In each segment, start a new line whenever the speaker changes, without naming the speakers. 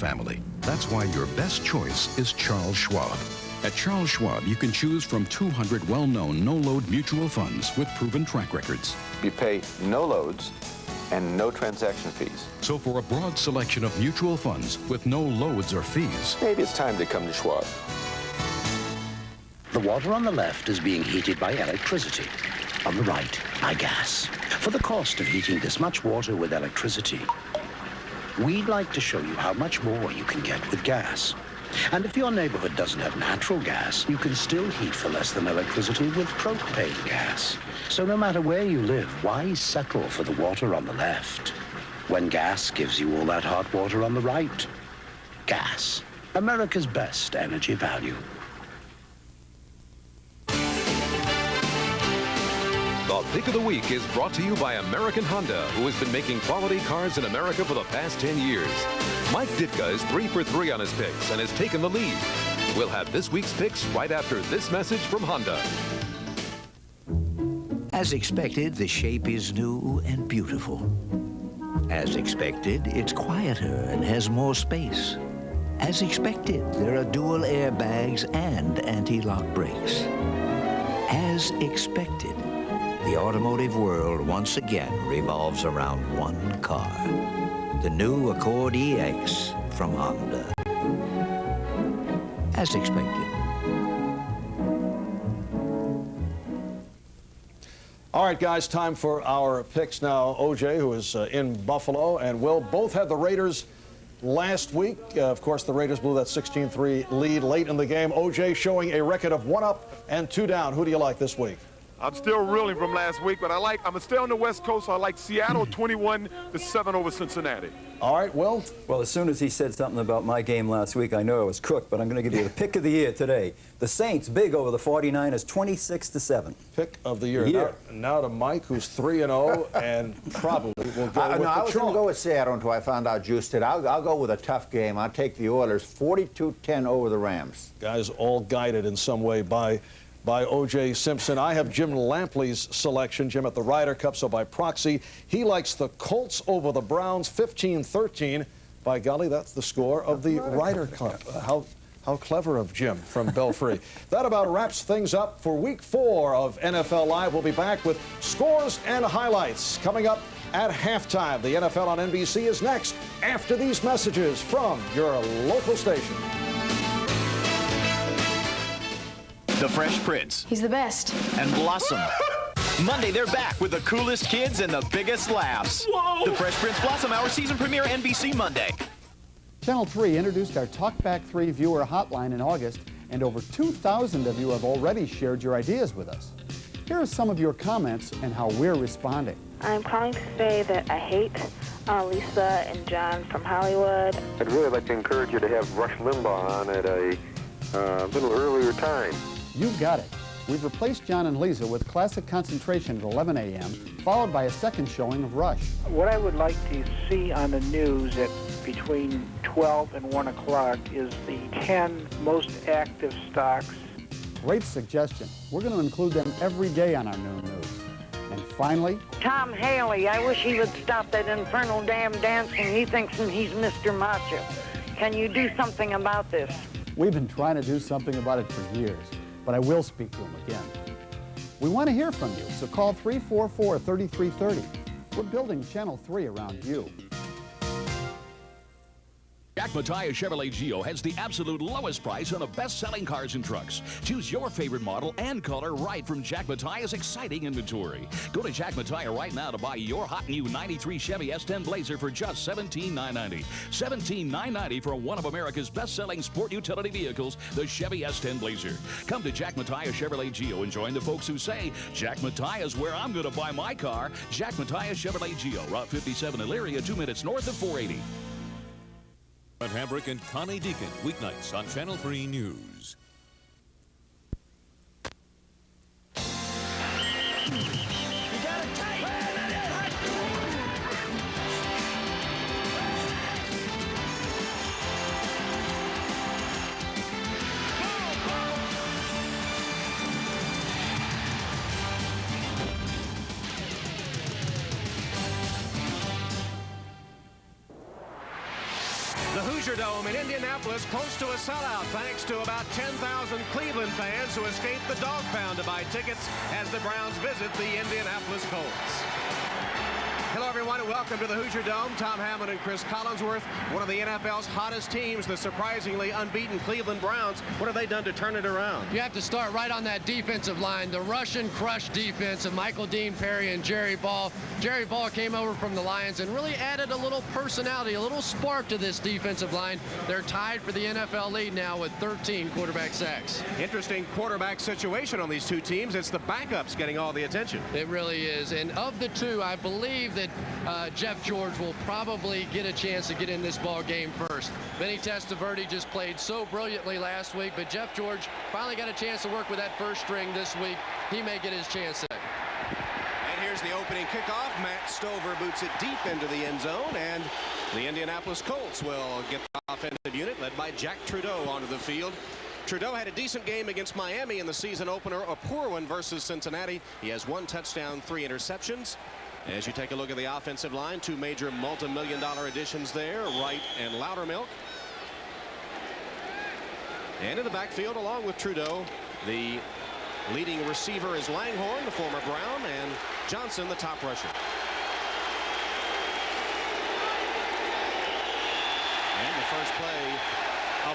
family. That's why your best choice is Charles Schwab. At Charles Schwab, you can choose from 200 well-known no-load mutual funds with proven track records.
You pay no loads and no transaction fees.
So for a broad selection of mutual funds with no loads or fees,
maybe it's time to come to Schwab.
The water on the left is being heated by electricity. On the right, by gas. For the cost of heating this much water with electricity, we'd like to show you how much more you can get with gas. And if your neighborhood doesn't have natural gas, you can still heat for less than electricity with propane gas. So no matter where you live, why settle for the water on the left when gas gives you all that hot water on the right? Gas, America's best energy value.
The Pick of the Week is brought to you by American Honda, who has been making quality cars in America for the past 10 years. Mike Ditka is 3 for 3 on his picks and has taken the lead. We'll have this week's picks right after this message from Honda.
As expected, the shape is new and beautiful. As expected, it's quieter and has more space. As expected, there are dual airbags and anti-lock brakes. As expected, the automotive world once again revolves around one car. The new Accord EX from Honda. As expected.
All right, guys, time for our picks now. OJ, who is in Buffalo, and Will both had the Raiders last week. Of course, the Raiders blew that 16-3 lead late in the game. OJ showing a record of 1 up and 2 down. Who do you like this week?
I'm still reeling from last week, but I'm still on the West Coast, so I like Seattle 21-7 over Cincinnati.
All right, Will?
Well, as soon as he said something about my game last week, I know I was cooked, but I'm going to give you the pick of the year today. The Saints big over the 49ers, 26-7.
Pick of the year. Now to Mike, who's 3-0, and probably will go with the
I was going to go with Seattle until I found out Juice did. I'll go with a tough game. I'll take the Oilers 42-10 over the Rams.
Guys all guided in some way by O.J. Simpson. I have Jim Lampley's selection, Jim at the Ryder Cup, so by proxy, he likes the Colts over the Browns, 15-13. By golly, that's the score of the Ryder Cup. How clever of Jim from Belfry. That about wraps things up for Week 4 of NFL Live. We'll be back with scores and highlights coming up at halftime. The NFL on NBC is next after these messages from your local station.
The Fresh Prince.
He's the best.
And Blossom. Monday, they're back with the coolest kids and the biggest laughs.
Whoa!
The Fresh Prince Blossom Hour season premiere, NBC Monday.
Channel 3 introduced our Talkback 3 viewer hotline in August, and over 2,000 of you have already shared your ideas with us. Here are some of your comments and how we're responding.
I'm calling to say that I hate Lisa and John from Hollywood.
I'd really like to encourage you to have Rush Limbaugh on at a little earlier time.
You've got it. We've replaced John and Lisa with Classic Concentration at 11 a.m., followed by a second showing of Rush.
What I would like to see on the news at between 12 and 1 o'clock is the 10 most active stocks.
Great suggestion. We're going to include them every day on our noon news. And finally,
Tom Haley. I wish he would stop that infernal damn dancing. He thinks he's Mr. Macho. Can you do something about this?
we've been trying to do something about it for years, but I will speak to him again. We want to hear from you, so call 344-3330. We're building Channel 3 around you.
Jack Mattia Chevrolet Geo has the absolute lowest price on the best-selling cars and trucks. Choose your favorite model and color right from Jack Mattia's exciting inventory. Go to Jack Mattia right now to buy your hot new 93 Chevy S10 Blazer for just $17,990. $17,990 for one of America's best-selling sport utility vehicles, the Chevy S10 Blazer. Come to Jack Mattia Chevrolet Geo and join the folks who say, Jack Mattia is where I'm going to buy my car. Jack Mattia Chevrolet Geo, Route 57 Elyria, 2 minutes north of 480.
Hambrick and Connie Deacon, weeknights on Channel 3 News.
Hoosier Dome in Indianapolis close to a sellout thanks to about 10,000 Cleveland fans who escaped the dog pound to buy tickets as the Browns visit the Indianapolis Colts. Hello, everyone, and welcome to the Hoosier Dome. Tom Hammond and Chris Collinsworth, one of the NFL's hottest teams, the surprisingly unbeaten Cleveland Browns. What have they done to turn it around?
You have to start right on that defensive line, the rush and crush defense of Michael Dean Perry and Jerry Ball. Jerry Ball came over from the Lions and really added a little personality, a little spark to this defensive line. They're tied for the NFL lead now with 13 quarterback sacks.
Interesting quarterback situation on these two teams. It's the backups getting all the attention.
It really is. And of the two, I believe that Jeff George will probably get a chance to get in this ball game first. Vinny Testaverde just played so brilliantly last week, but Jeff George finally got a chance to work with that first string this week. He may get his chance today.
And here's the opening kickoff. Matt Stover boots it deep into the end zone, and the Indianapolis Colts will get the offensive unit led by Jack Trudeau onto the field. Trudeau had a decent game against Miami in the season opener, a poor one versus Cincinnati. He has 1 touchdown, 3 interceptions. As you take a look at the offensive line, 2 major multi-million-dollar additions there, Wright and Loudermilk. And in the backfield, along with Trudeau, the leading receiver is Langhorne, the former Brown, and Johnson, the top rusher. And the first play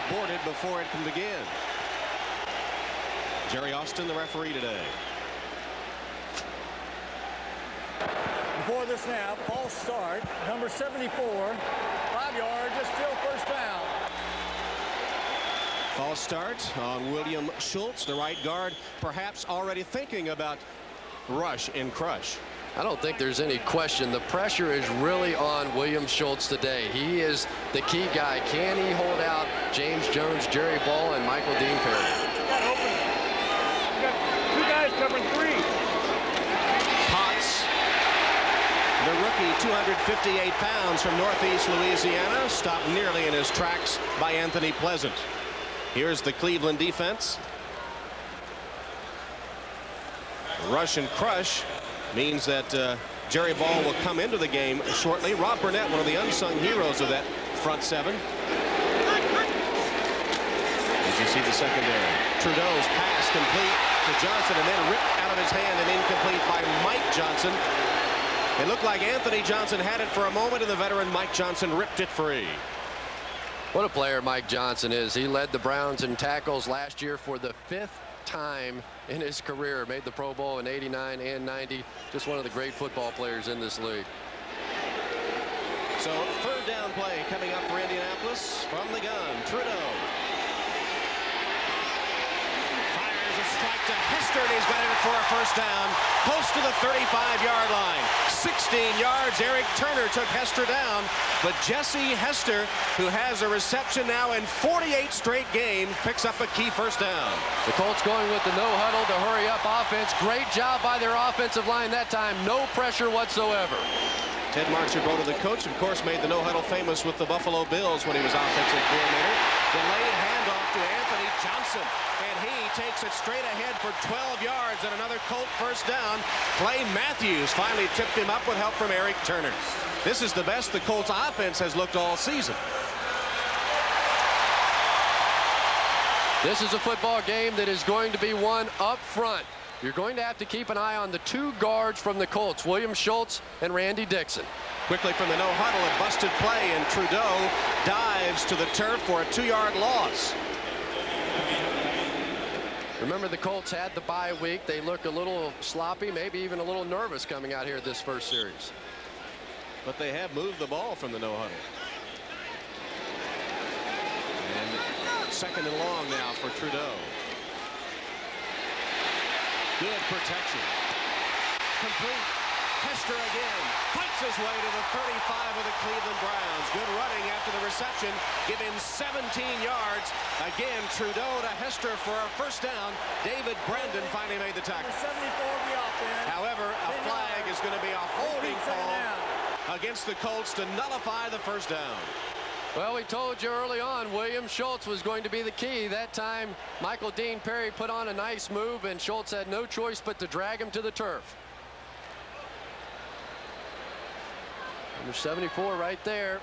aborted before it can begin. Jerry Austin, the referee today.
Before the snap, false start, number 74, 5 yards, just still first down.
False start on William Schultz, the right guard, perhaps already thinking about rush and crush.
I don't think there's any question. The pressure is really on William Schultz today. He is the key guy. Can he hold out James Jones, Jerry Ball, and Michael Dean Perry?
Got open. You got 2 guys covering 3.
Potts, the rookie, 258 pounds from Northeast Louisiana, stopped nearly in his tracks by Anthony Pleasant. Here's the Cleveland defense. Rush and crush means that Jerry Ball will come into the game shortly. Rob Burnett, one of the unsung heroes of that front 7. As you see the secondary, Trudeau's pass complete to Johnson and then ripped out of his hand and incomplete by Mike Johnson. It looked like Anthony Johnson had it for a moment, and the veteran Mike Johnson ripped it free.
What a player Mike Johnson is. He led the Browns in tackles last year for the 5th time in his career. Made the Pro Bowl in '89 and '90. Just one of the great football players in this league.
So 3rd down play coming up for Indianapolis from the gun. Trudeau fires a strike to Hester, and he's got it for a first down, close to the 35-yard line. 16 yards. Eric Turner took Hester down, but Jesse Hester, who has a reception now in 48 straight games, picks up a key first down.
The Colts going with the no-huddle to hurry up offense. Great job by their offensive line that time. No pressure whatsoever.
Ted Marchibroda, the coach, of course, made the no-huddle famous with the Buffalo Bills when he was offensive coordinator. Delayed handoff to Anthony Johnson, and he takes it straight ahead for 12 yards and another Colt first down. Clay Matthews finally tipped him up with help from Eric Turner. This is the best the Colts offense has looked all season.
This is a football game that is going to be won up front. You're going to have to keep an eye on the 2 guards from the Colts, William Schultz and Randy Dixon.
Quickly from the no-huddle, a busted play, and Trudeau dives to the turf for a 2-yard loss.
Remember, the Colts had the bye week. They look a little sloppy, maybe even a little nervous coming out here this first series.
But they have moved the ball from the no-huddle. And 2nd and long now for Trudeau. Good protection. Complete. Hester again fights his way to the 35 of the Cleveland Browns. Good running after the reception. Give him 17 yards. Again, Trudeau to Hester for a first down. David Brandon finally made the tackle.
74 of the offense.
However, a flag is going to be a holding call against the Colts to nullify the first down.
Well, we told you early on William Schultz was going to be the key. That time, Michael Dean Perry put on a nice move, and Schultz had no choice but to drag him to the turf. Number 74 right there.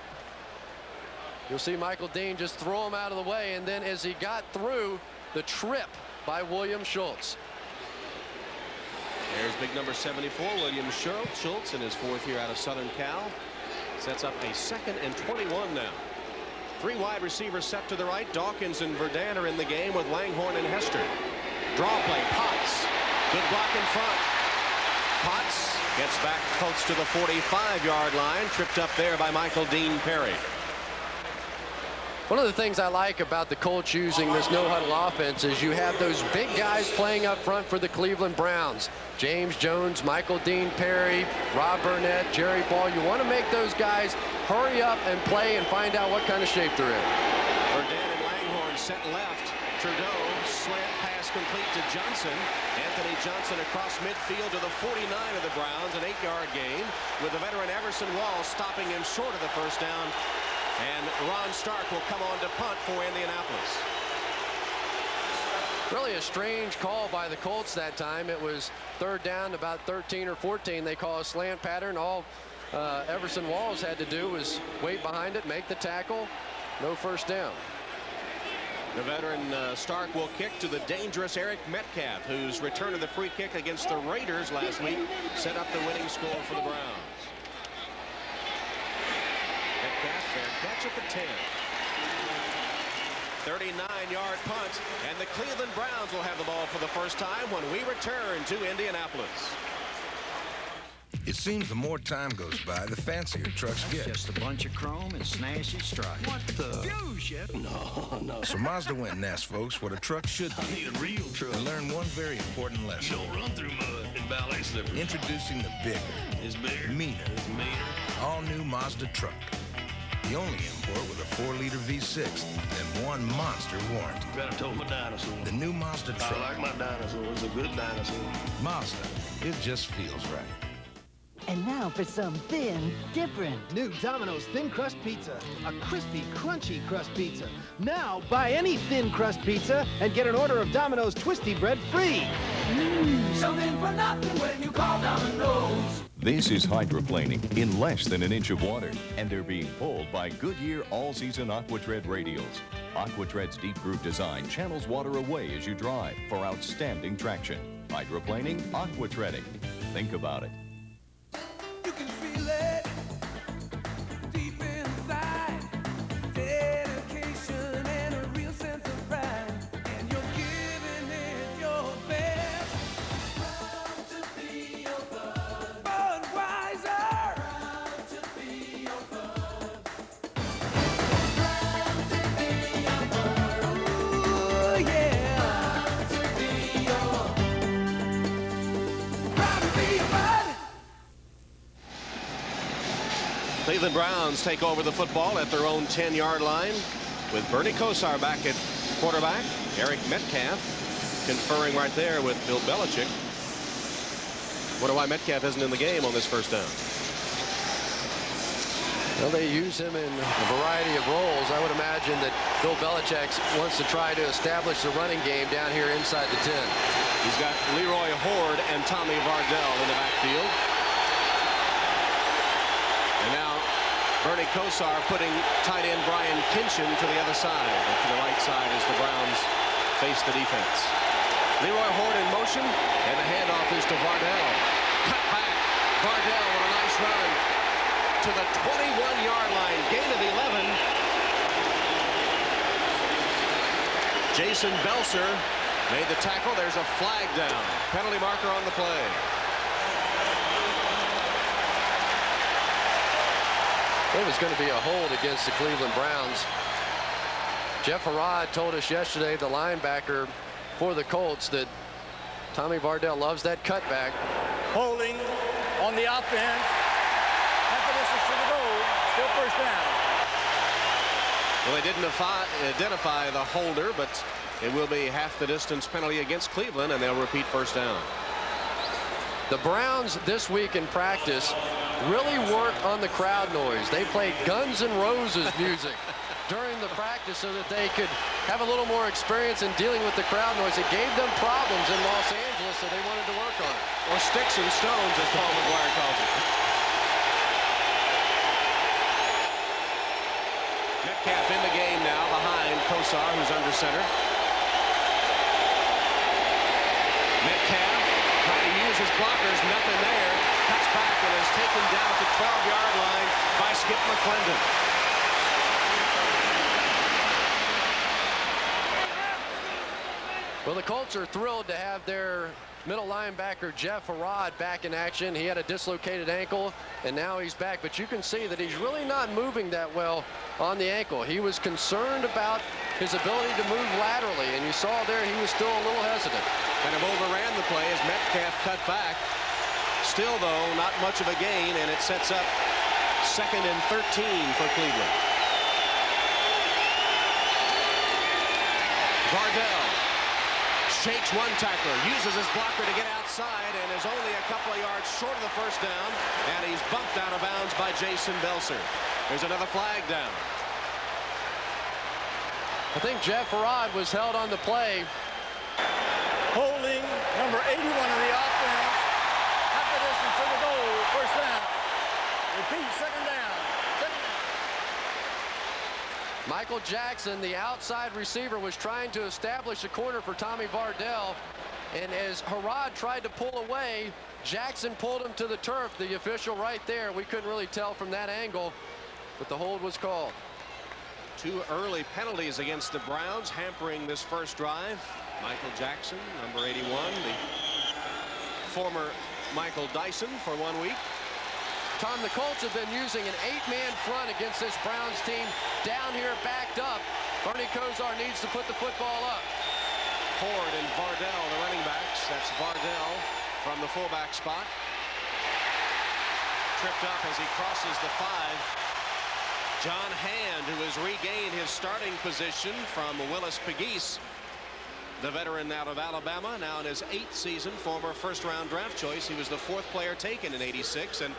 You'll see Michael Dean just throw him out of the way, and then as he got through, the trip by William Schultz.
There's big number 74, William Schultz, in his 4th year out of Southern Cal. Sets up a 2nd and 21 now. 3 wide receivers set to the right. Dawkins and Verdun are in the game with Langhorne and Hester. Draw play, Potts. Good block in front. Potts gets back close to the 45-yard line. Tripped up there by Michael Dean Perry.
One of the things I like about the Colts using this no-huddle offense is you have those big guys playing up front for the Cleveland Browns. James Jones, Michael Dean Perry, Rob Burnett, Jerry Ball. You want to make those guys hurry up and play and find out what kind of shape they're in.
Verdun and Langhorne set left. Trudeau, slant pass complete to Johnson. Anthony Johnson across midfield to the 49 of the Browns, an 8-yard gain, with the veteran Everson Walls stopping him short of the first down. And Ron Stark will come on to punt for Indianapolis.
Really a strange call by the Colts that time. It was 3rd down, about 13 or 14. They call a slant pattern. All Everson Walls had to do was wait behind it, make the tackle. No first down.
The veteran Stark will kick to the dangerous Eric Metcalf, whose return of the free kick against the Raiders last week set up the winning score for the Browns. Metcalf, fair catch at the 10. 39-yard punt, and the Cleveland Browns will have the ball for the first time when we return to Indianapolis.
It seems the more time goes by, the fancier trucks get.
Just a bunch of chrome and snazzy stripes.
What the?
Fusion!
No. So Mazda went and asked folks what a truck should be.
I need a real truck.
And learned one very important lesson.
You don't run through mud in ballet slippers.
Introducing the bigger, meaner, all-new Mazda truck. The only import with a 4-liter V6 and one monster warranty.
Better told my dinosaur.
The new Mazda truck.
I like my dinosaur. It's a good dinosaur.
Mazda. It just feels right.
And now for something different.
New Domino's Thin Crust Pizza. A crispy, crunchy crust pizza. Now, buy any thin crust pizza and get an order of Domino's Twisty Bread free.
Something for nothing when you call Domino's.
This is hydroplaning in less than an inch of water, and they're being pulled by Goodyear all-season AquaTread radials. AquaTread's deep groove design channels water away as you drive for outstanding traction. Hydroplaning, AquaTreading. Think about it.
You can feel it deep inside. Dedication and a real sense of pride. And you're giving it your best. Proud to be your bud. Budweiser. Proud to be your bud. Proud to be your bud. Ooh, yeah. Proud to be your. Proud to be your bud.
Cleveland Browns take over the football at their own 10-yard line with Bernie Kosar back at quarterback. Eric Metcalf conferring right there with Bill Belichick. Wonder why Metcalf isn't in the game on this first down.
Well, they use him in a variety of roles. I would imagine that Bill Belichick wants to try to establish the running game down here inside the 10.
He's got Leroy Horde and Tommy Vardell in the backfield. And now Bernie Kosar putting tight end Brian Kinchin to the other side. And to the right side as the Browns face the defense. Leroy Horde in motion, and the handoff is to Vardell. Cut back. Vardell with a nice run to the 21-yard line. Gain of 11. Jason Belser made the tackle. There's a flag down. Penalty marker on the play.
It was going to be a hold against the Cleveland Browns. Jeff Harrod told us yesterday, the linebacker for the Colts, that Tommy Vardell loves that cutback.
Holding on the offense. Impetus is to the goal. Still first down.
Well, they didn't identify the holder, but it will be half the distance penalty against Cleveland, and they'll repeat first down.
The Browns this week in practice really worked on the crowd noise. They played Guns N' Roses music during the practice so that they could have a little more experience in dealing with the crowd noise. It gave them problems in Los Angeles, so they wanted to work on it.
Or sticks and stones, as Paul McGuire calls it. Metcalf Kosar, who's under center. Metcalf trying to use his blockers, nothing there. Cuts back and is taken down at the 12-yard line by Skip McClendon.
Well, the Colts are thrilled to have their middle linebacker Jeff Harrod back in action. He had a dislocated ankle, and now he's back. But you can see that he's really not moving that well on the ankle. He was concerned about his ability to move laterally, and you saw there he was still a little hesitant.
Kind of overran the play as Metcalf cut back. Still, though, not much of a gain, and it sets up 2nd and 13 for Cleveland. Vardell shakes one tackler, uses his blocker to get outside, and is only a couple of yards short of the first down, and he's bumped out of bounds by Jason Belser. There's another flag down.
I think Jeff Harrod was held on the play.
Holding number 81 of the offense. Half the distance to the goal. First down. Repeat, second down.
Michael Jackson, the outside receiver, was trying to establish a corner for Tommy Vardell. And as Harrod tried to pull away, Jackson pulled him to the turf. The official right there, we couldn't really tell from that angle, but the hold was called.
2 early penalties against the Browns, hampering this first drive. Michael Jackson, number 81, the former Michael Dyson for 1 week.
Tom, the Colts have been using an 8-man front against this Browns team. Down here, backed up. Bernie Kosar needs to put the football up.
Ford and Vardell, the running backs. That's Vardell from the fullback spot. Tripped up as he crosses the 5. John Hand, who has regained his starting position from Willis Pegues, the veteran out of Alabama, now in his 8th season, former first-round draft choice. He was the 4th player taken in '86, and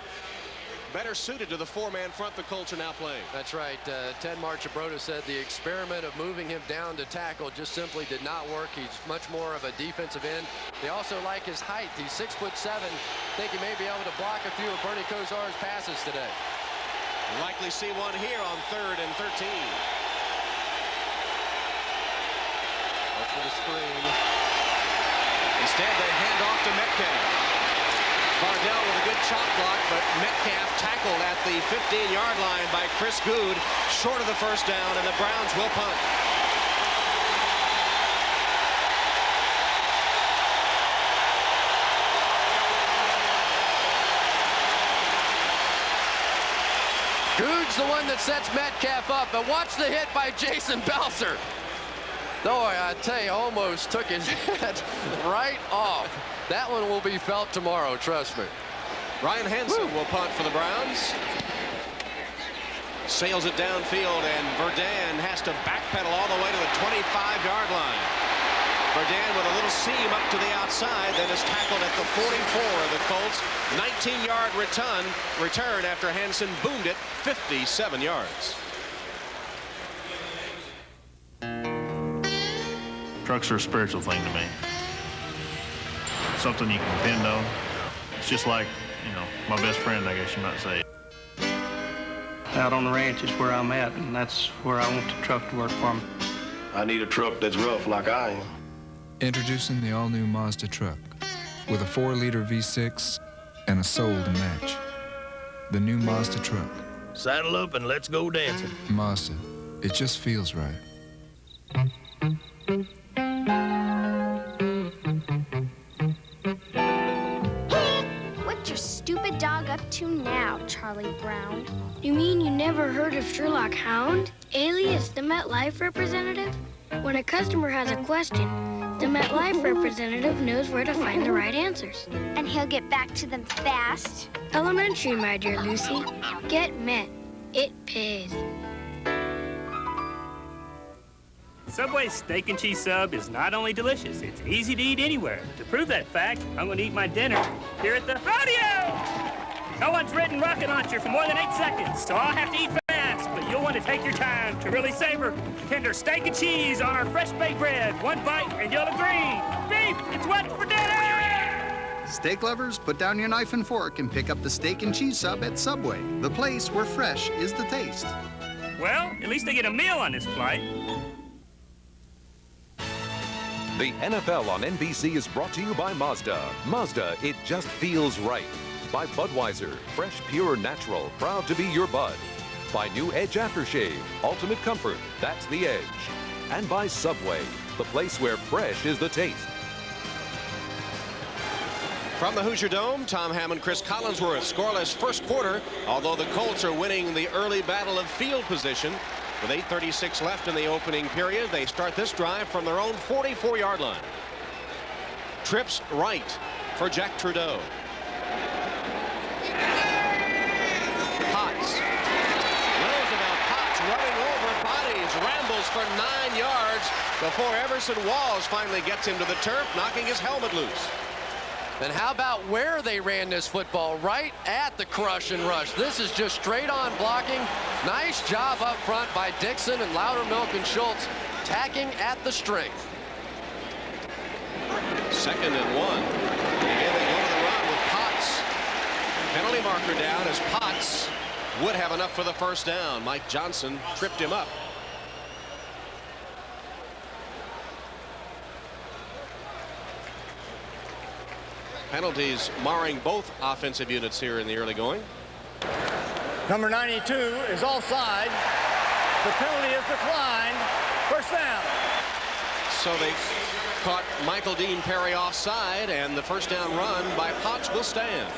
better suited to the 4-man front the Colts are now playing.
That's right. Ted Marchibroda said the experiment of moving him down to tackle just simply did not work. He's much more of a defensive end. They also like his height. He's 6'7". Think he may be able to block a few of Bernie Kosar's passes today.
Likely see one here on 3rd and 13.
Look for the screen.
Instead, they hand off to Metcalf. Vardell with a good chop block, but Metcalf tackled at the 15-yard line by Chris Good, short of the first down, and the Browns will punt.
Good's the one that sets Metcalf up, but watch the hit by Jason Belser. Though I tell you, almost took his head right off. That one will be felt tomorrow, trust me.
Ryan Hansen will punt for the Browns. Sails it downfield, and Verdun has to backpedal all the way to the 25-yard line. Verdun with a little seam up to the outside, then is tackled at the 44 of the Colts. 19-yard return after Hansen boomed it 57 yards.
Trucks are a spiritual thing to me. Something you can depend on. It's just like, you know, my best friend, I guess you might say.
Out on the ranch is where I'm at, and that's where I want the truck to work for me.
I need a truck that's rough like I am.
Introducing the all-new Mazda truck with a 4-liter V6 and a soul to match. The new Mazda truck.
Saddle up and let's go dancing.
Mazda, it just feels right.
What's your stupid dog up to now, Charlie Brown? You mean you never heard of Sherlock Hound, alias the MetLife representative? When a customer has a question, the MetLife representative knows where to find the right answers. And he'll get back to them fast? Elementary, my dear Lucy. Get Met. It pays.
Subway's steak and cheese sub is not only delicious, it's easy to eat anywhere. To prove that fact, I'm going to eat my dinner here at the rodeo. No one's ridden rocket launcher for more than 8 seconds, so I'll have to eat fast, but you'll want to take your time to really savor tender steak and cheese on our fresh baked bread. One bite and you'll agree. Beef, it's what's for dinner!
Steak lovers, put down your knife and fork and pick up the steak and cheese sub at Subway, the place where fresh is the taste.
Well, at least I get a meal on this flight.
The NFL on NBC is brought to you by Mazda. Mazda, it just feels right. By Budweiser, fresh, pure, natural, proud to be your bud. By New Edge Aftershave, ultimate comfort, that's the edge. And by Subway, the place where fresh is the taste.
From the Hoosier Dome, Tom Hammond, Chris Collinsworth. Scoreless first quarter, although the Colts are winning the early battle of field position. With 8:36 left in the opening period, they start this drive from their own 44-yard line. Trips right for Jack Trudeau. Potts. Roosevelt Potts running over bodies, rambles for 9 yards before Everson Walls finally gets him to the turf, knocking his helmet loose.
And how about where they ran this football? Right at the crush and rush. This is just straight on blocking. Nice job up front by Dixon and Loudermilk and Schultz tacking at the strength.
2nd and 1. Again, they go to the run with Potts. Penalty marker down as Potts would have enough for the first down. Mike Johnson tripped him up. Penalties marring both offensive units here in the early going.
Number 92 is offside. The penalty is declined. First down.
So they caught Michael Dean Perry offside, and the first down run by Potts will stand.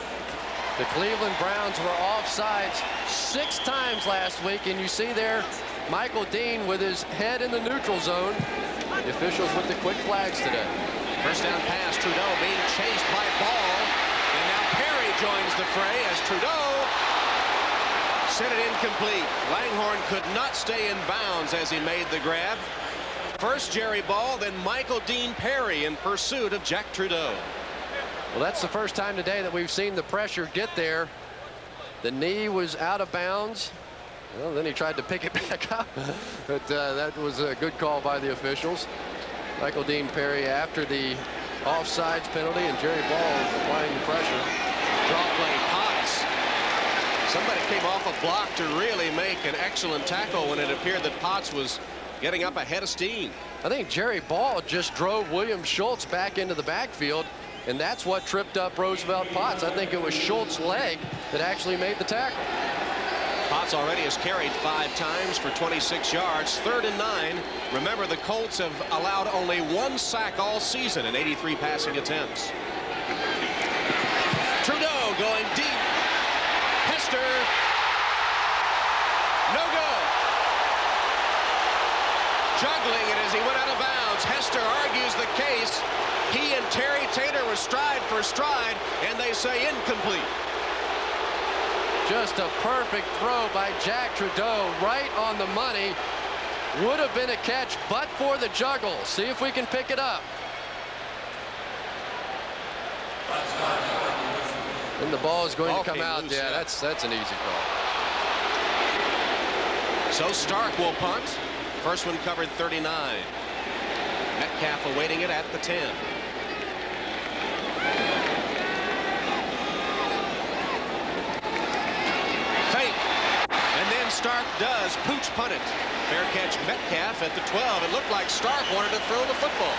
The Cleveland Browns were offsides 6 times last week, and you see there Michael Dean with his head in the neutral zone. The officials with the quick flags today.
First down pass, Trudeau being chased by Ball, and now Perry joins the fray as Trudeau sent it incomplete. Langhorne could not stay in bounds as he made the grab. First Jerry Ball, then Michael Dean Perry in pursuit of Jack Trudeau.
Well, that's the first time today that we've seen the pressure get there. The knee was out of bounds. Well, then he tried to pick it back up, but that was a good call by the officials. Michael Dean Perry after the offsides penalty, and Jerry Ball applying the pressure.
Draw play, Potts. Somebody came off a block to really make an excellent tackle when it appeared that Potts was getting up ahead of steam.
I think Jerry Ball just drove William Schultz back into the backfield, and that's what tripped up Roosevelt Potts. I think it was Schultz's leg that actually made the tackle.
Potts already has carried 5 times for 26 yards. 3rd and 9. Remember, the Colts have allowed only 1 sack all season in 83 passing attempts. Trudeau going deep. Hester. No good. Juggling it as he went out of bounds. Hester argues the case. He and Terry Taylor were stride for stride, and they say incomplete.
Just a perfect throw by Jack Trudeau, right on the money. Would have been a catch, but for the juggle. See if we can pick it up. And the ball is going to come out. Yeah, that's an easy call.
So Stark will punt. First one covered 39. Metcalf awaiting it at the 10. Stark does pooch punt it. Fair catch Metcalf at the 12. It looked like Stark wanted to throw the football.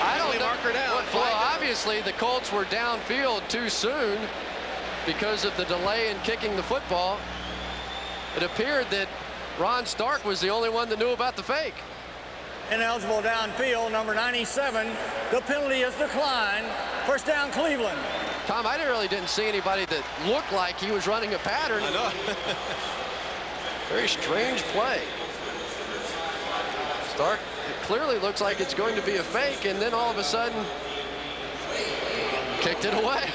I don't know.
Marker down.
Well, obviously the Colts were downfield too soon because of the delay in kicking the football. It appeared that Ron Stark was the only one that knew about the fake.
Ineligible downfield, number 97. The penalty is declined. First down, Cleveland.
Tom, I really didn't see anybody that looked like he was running a pattern.
I know.
Very strange play. Stark, it clearly looks like it's going to be a fake, and then all of a sudden kicked it away.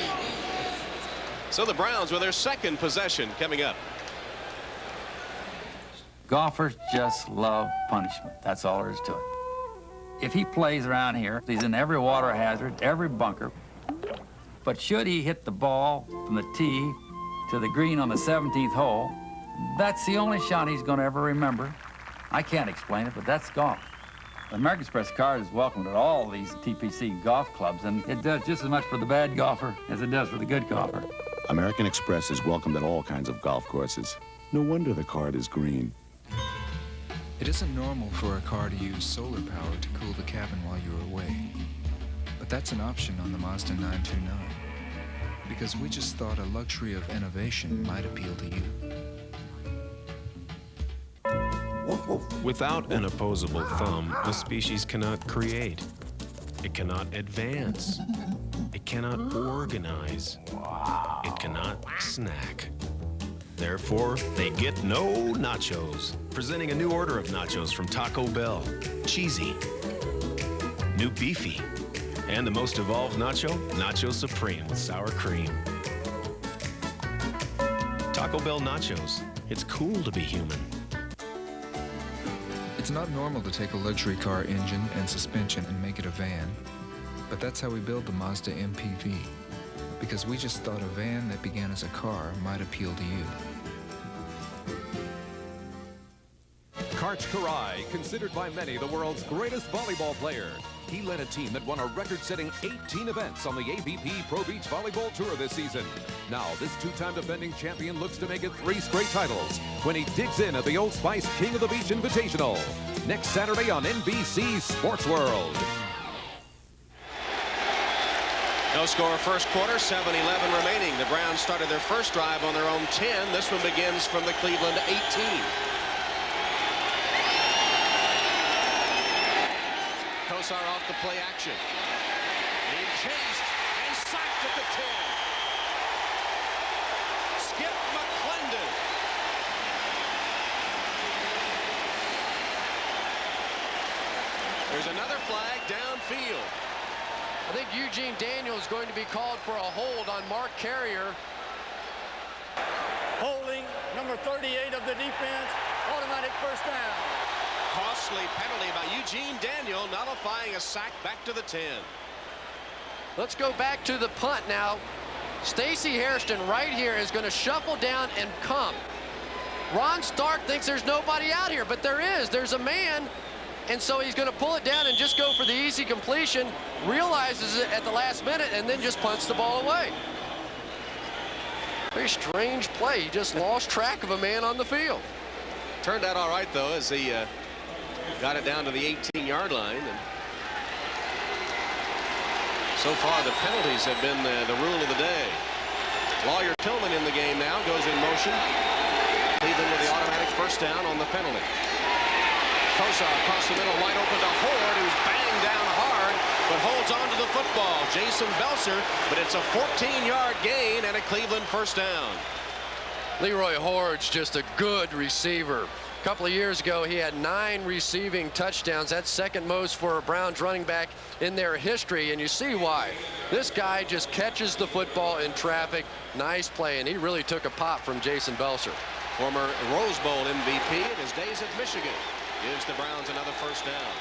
So the Browns with their 2nd possession coming up.
Golfers just love punishment. That's all there is to it. If he plays around here, he's in every water hazard, every bunker. But should he hit the ball from the tee to the green on the 17th hole, that's the only shot he's going to ever remember. I can't explain it, but that's golf. The American Express card is welcomed at all these TPC golf clubs, and it does just as much for the bad golfer as it does for the good golfer.
American Express is welcomed at all kinds of golf courses. No wonder the card is green.
It isn't normal for a car to use solar power to cool the cabin while you're away. But that's an option on the Mazda 929. Because we just thought a luxury of innovation might appeal to you.
Without an opposable thumb, a species cannot create. It cannot advance. It cannot organize. It cannot snack. Therefore, they get no nachos. Presenting a new order of nachos from Taco Bell. Cheesy. New beefy. And the most evolved nacho, Nacho Supreme with sour cream. Taco Bell nachos. It's cool to be human.
It's not normal to take a luxury car engine and suspension and make it a van. But that's how we build the Mazda MPV. Because we just thought a van that began as a car might appeal to you.
Karch Kiraly, considered by many the world's greatest volleyball player. He led a team that won a record-setting 18 events on the AVP Pro Beach Volleyball Tour this season. Now, this two-time defending champion looks to make it 3 straight titles when he digs in at the Old Spice King of the Beach Invitational. Next Saturday on NBC Sports World.
No score first quarter, 7-11 remaining. The Browns started their first drive on their own 10. This one begins from the Cleveland 18. Kosar off the play action. Being chased and sacked at the 10. Skip McClendon. There's another flag downfield.
I think Eugene Daniel is going to be called for a hold on Mark Carrier.
Holding number 38 of the defense, automatic first down.
Costly penalty by Eugene Daniel, nullifying a sack back to the 10.
Let's go back to the punt now. Stacey Hairston right here is going to shuffle down and come. Ron Stark thinks there's nobody out here, but there is. There's a man, and so he's going to pull it down and just go for the easy completion, realizes it at the last minute, and then just punts the ball away. Very strange play. He just lost track of a man on the field.
Turned out all right, though, as he got it down to the 18-yard line. And so far, the penalties have been the rule of the day. Lawyer Tillman in the game now, goes in motion. Cleveland with the automatic first down on the penalty. Kosar across the middle, wide open to Horde, who's banged down hard, but holds on to the football. Jason Belser, but it's a 14-yard gain and a Cleveland first down.
Leroy Horde's just a good receiver. A couple of years ago, he had 9 receiving touchdowns. That's second most for a Browns running back in their history, and you see why. This guy just catches the football in traffic. Nice play, and he really took a pop from Jason Belser.
Former Rose Bowl MVP in his days at Michigan. Gives the Browns another first down.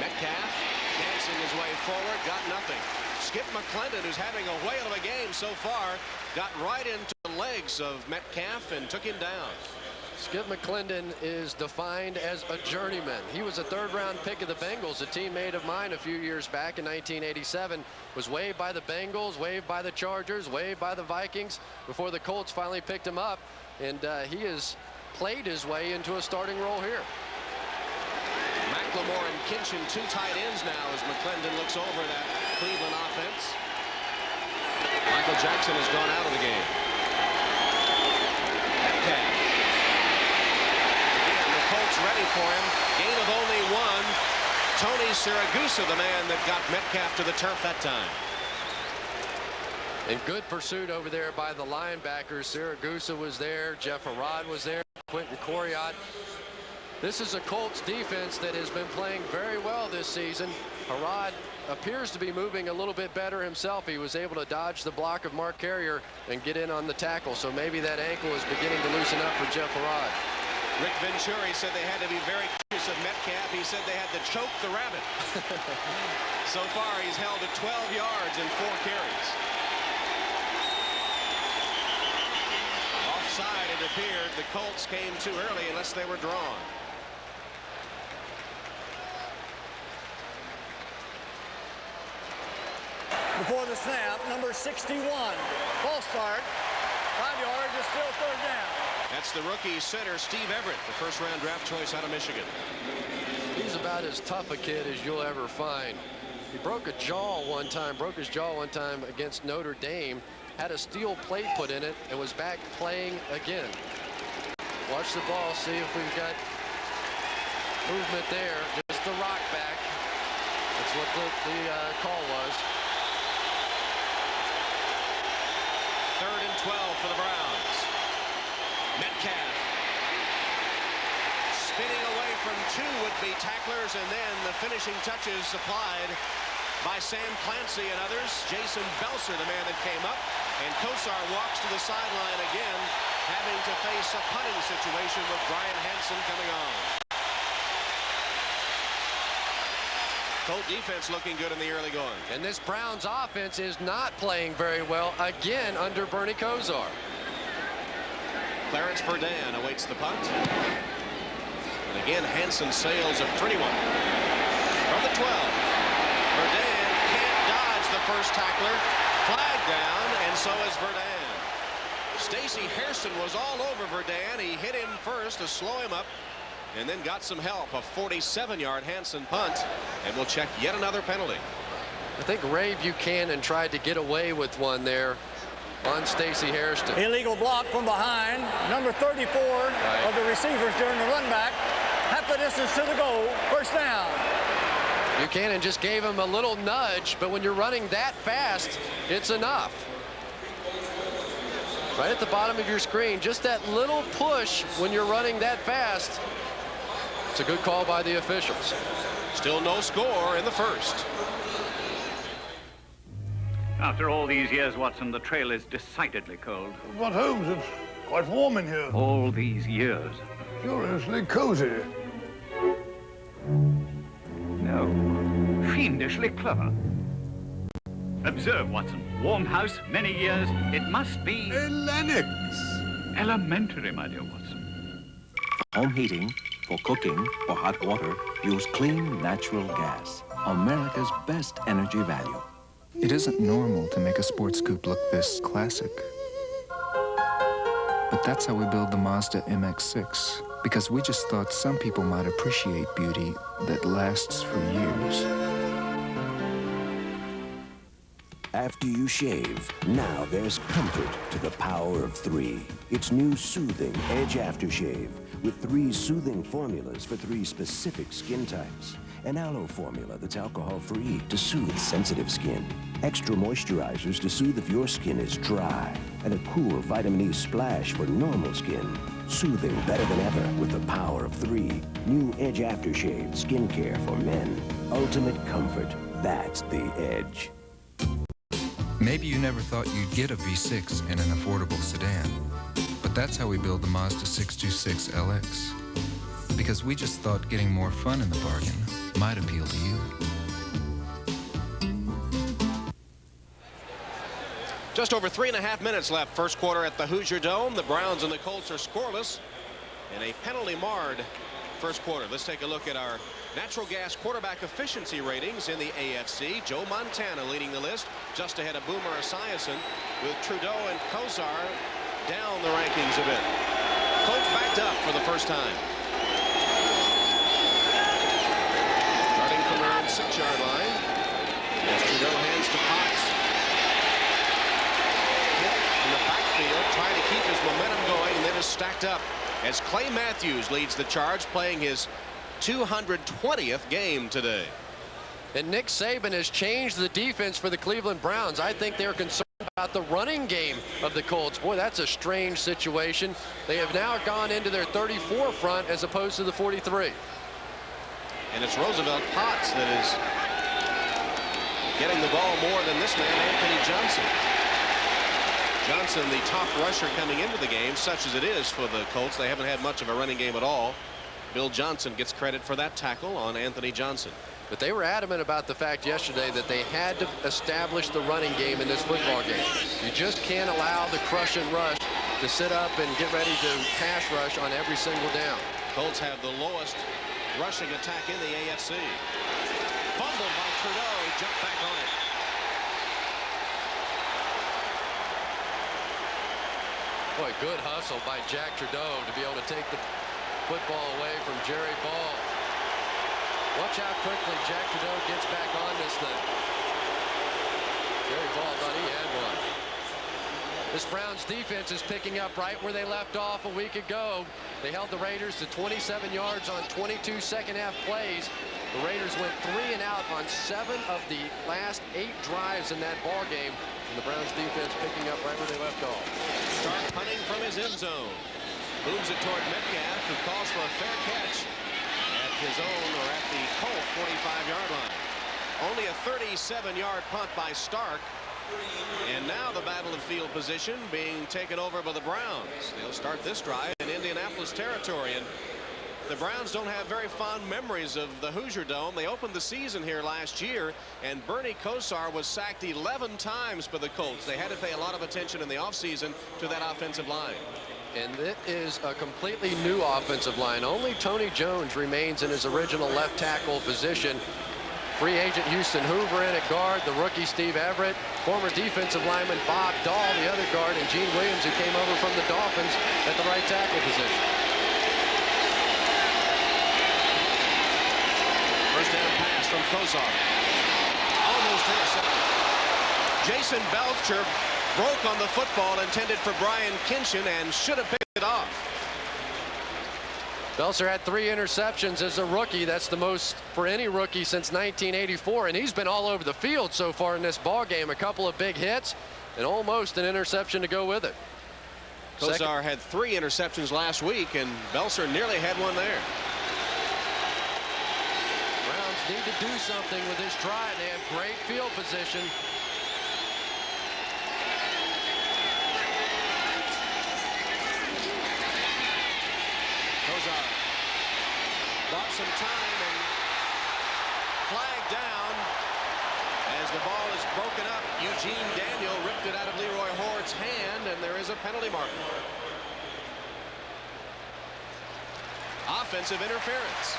Metcalf dancing his way forward, got nothing. Skip McClendon, who's having a whale of a game so far, got right into the legs of Metcalf and took him down.
Skip McClendon is defined as a journeyman. He was a third-round pick of the Bengals. A teammate of mine a few years back in 1987 was waived by the Bengals, waived by the Chargers, waived by the Vikings before the Colts finally picked him up, and he has played his way into a starting role here.
McLemore and Kinchin, 2 tight ends now as McClendon looks over that Cleveland offense. Michael Jackson has gone out of the game. Metcalf. Again, the Colts ready for him. Gain of only 1. Tony Siragusa, the man that got Metcalf to the turf that time.
And good pursuit over there by the linebackers. Siragusa was there. Jeff Harrod was there. Quentin Coriat. This is a Colts defense that has been playing very well this season. Harrod appears to be moving a little bit better himself. He was able to dodge the block of Mark Carrier and get in on the tackle. So maybe that ankle is beginning to loosen up for Jeff Harrod.
Rick Venturi said they had to be very cautious of Metcalf. He said they had to choke the rabbit. So far, he's held at 12 yards in 4 carries. Offside, it appeared. The Colts came too early unless they were drawn.
before the snap, number 61. False start. 5 yards, is still third down.
That's the rookie center, Steve Everett, the first-round draft choice out of Michigan.
He's about as tough a kid as you'll ever find. He broke his jaw one time against Notre Dame, had a steel plate put in it, and was back playing again. Watch the ball, see if we've got movement there. Just the rock back. That's what the call was.
3rd and 12 for the Browns. Metcalf spinning away from 2 would-be tacklers, and then the finishing touches applied by Sam Clancy and others. Jason Belser, the man that came up, and Kosar walks to the sideline again, having to face a punting situation with Brian Hansen coming on. Colt defense looking good in the early going.
And this Browns offense is not playing very well again under Bernie Kosar.
Clarence Verdun awaits the punt. And again, Hansen sails a pretty one. From the 12. Verdun can't dodge the first tackler. Flag down, and so is Verdun. Stacey Hairston was all over Verdun. He hit him first to slow him up, and then got some help. A 47-yard Hansen punt, and we'll check yet another penalty.
I think Ray Buchanan tried to get away with one there on Stacey Hairston.
Illegal block from behind. Number 34 of the receivers during the run back. Half the distance to the goal. First down.
Buchanan just gave him a little nudge, but when you're running that fast, it's enough. Right at the bottom of your screen, just that little push when you're running that fast. It's a good call by the officials.
Still no score in the first.
After all these years, Watson, the trail is decidedly cold.
But Holmes, it's quite warm in here.
All these years.
Curiously cozy.
No, fiendishly clever. Observe, Watson. Warm house, many years. It must be...
Lennox.
Elementary, my dear Watson.
For home heating, for cooking, for hot water, use clean, natural gas. America's best energy value.
It isn't normal to make a sports coupe look this classic. But that's how we build the Mazda MX-6, because we just thought some people might appreciate beauty that lasts for years.
After you shave, now there's comfort to the power of 3. It's new soothing Edge Aftershave with 3 soothing formulas for 3 specific skin types. An aloe formula that's alcohol-free to soothe sensitive skin. Extra moisturizers to soothe if your skin is dry. And a cool vitamin E splash for normal skin. Soothing better than ever with the power of 3. New Edge Aftershave skincare for men. Ultimate comfort. That's the Edge.
Maybe you never thought you'd get a V6 in an affordable sedan, but that's how we build the Mazda 626 LX. Because we just thought getting more fun in the bargain might appeal to you.
Just over 3.5 minutes left. First quarter at the Hoosier Dome. The Browns and the Colts are scoreless in a penalty-marred first quarter. Let's take a look at our natural gas quarterback efficiency ratings in the AFC. Joe Montana leading the list, just ahead of Boomer Esiason, with Trudeau and Kosar down the rankings a bit. Colts backed up for the first time. Starting from their own 6-yard line. As Trudeau hands to Potts. Hit in the backfield, trying to keep his momentum going, and then is stacked up as Clay Matthews leads the charge, playing his 220th game today.
And Nick Saban has changed the defense for the Cleveland Browns. I think they're concerned about the running game of the Colts. Boy, that's a strange situation. They have now gone into their 34 front as opposed to the 43.
And it's Roosevelt Potts that is getting the ball more than this man, Anthony Johnson. Johnson, the top rusher coming into the game, such as it is for the Colts. They haven't had much of a running game at all. Bill Johnson gets credit for that tackle on Anthony Johnson.
But they were adamant about the fact yesterday that they had to establish the running game in this football game. You just can't allow the crush and rush to sit up and get ready to pass rush on every single down.
Colts have the lowest rushing attack in the AFC. Fumbled by Trudeau. He jumped back on it.
Boy, good hustle by Jack Trudeau to be able to take the football away from Jerry Ball. Watch how quickly Jack Trudeau gets back on this thing. Jerry Ball thought he had one. This Browns defense is picking up right where they left off a week ago. They held the Raiders to 27 yards on 22 second-half plays. The Raiders went 3 and out on 7 of the last 8 drives in that ball game. And the Browns defense picking up right where they left off.
Stark punting from his end zone. Moves it toward Metcalf, who calls for a fair catch at his own or at the Colt 45-yard line. Only a 37-yard punt by Stark. And now the battle of field position being taken over by the Browns. They'll start this drive in Indianapolis territory. And the Browns don't have very fond memories of the Hoosier Dome. They opened the season here last year, and Bernie Kosar was sacked 11 times by the Colts. They had to pay a lot of attention in the offseason to that offensive line.
And it is a completely new offensive line. Only Tony Jones remains in his original left tackle position. Free agent Houston Hoover in at guard, the rookie Steve Everett, former defensive lineman Bob Dahl, the other guard, and Gene Williams, who came over from the Dolphins at the right tackle position.
First down pass from Kosar. Almost intercepted. Jason Belcher broke on the football intended for Brian Kinchin and should have picked it off.
Belcher had 3 interceptions as a rookie. That's the most for any rookie since 1984, and he's been all over the field so far in this ball game. A couple of big hits and almost an interception to go with it.
Kosar had 3 interceptions last week, and Belcher nearly had one there.
Browns need to do something with this drive. They have great field position.
Kosar bought some time and flagged down as the ball is broken up. Eugene Daniel ripped it out of Leroy Hord's hand, and there is a penalty marker. Offensive interference.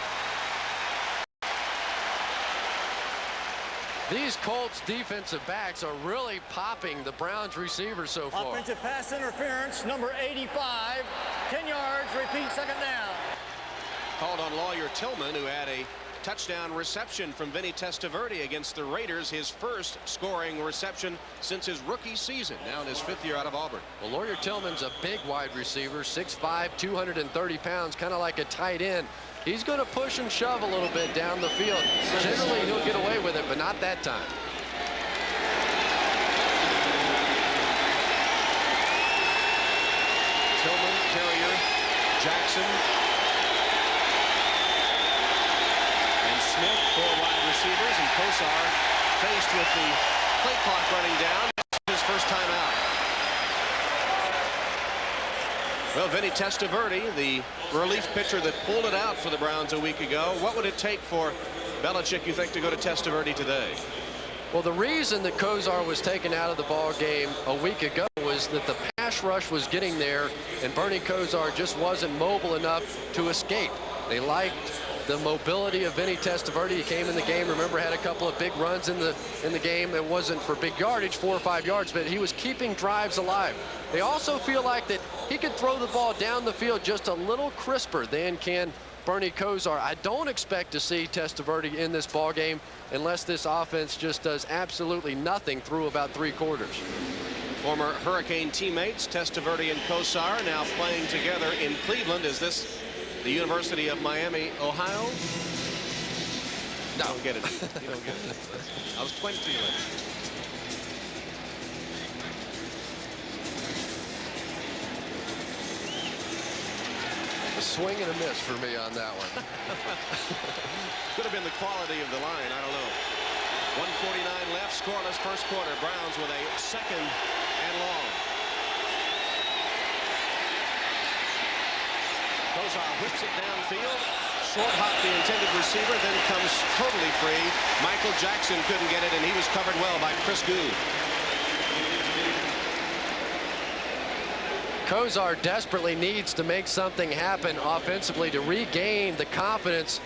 These Colts defensive backs are really popping the Browns receivers so far.
Offensive pass interference, number 85, 10 yards, repeat, second down.
Called on Lawyer Tillman, who had a touchdown reception from Vinny Testaverde against the Raiders, his first scoring reception since his rookie season, now in his 5th year out of Auburn.
Well, Lawyer Tillman's a big wide receiver, 6'5", 230 pounds, kind of like a tight end. He's going to push and shove a little bit down the field. Generally, he'll get away with it, but not that time.
Tillman, Carrier, Jackson, and Smith, 4 wide receivers, and Kosar faced with the play clock running down. His first time out. Well, Vinny Testaverde, the relief pitcher that pulled it out for the Browns a week ago. What would it take for Belichick, you think, to go to Testaverde today?
Well, the reason that Kosar was taken out of the ball game a week ago was that the pass rush was getting there, and Bernie Kosar just wasn't mobile enough to escape. They liked the mobility of Vinny Testaverde. He came in the game, remember, had a couple of big runs in the game. It wasn't for big yardage, 4 or 5 yards, but he was keeping drives alive. They also feel like that he could throw the ball down the field just a little crisper than can Bernie Kosar. I don't expect to see Testaverde in this ball game unless this offense just does absolutely nothing through about 3 quarters.
Former Hurricane teammates Testaverde and Kosar now playing together in Cleveland. Is this the University of Miami, Ohio? No. You don't get it. You don't get it. I was 20 late.
A swing and a miss for me on that one.
Could have been the quality of the line. I don't know. 1:49 left, scoreless first quarter. Browns with a 2nd and long. Kosar whips it downfield. Short hop the intended receiver, then comes totally free. Michael Jackson couldn't get it, and he was covered well by Chris Good.
Kosar desperately needs to make something happen offensively to regain the confidence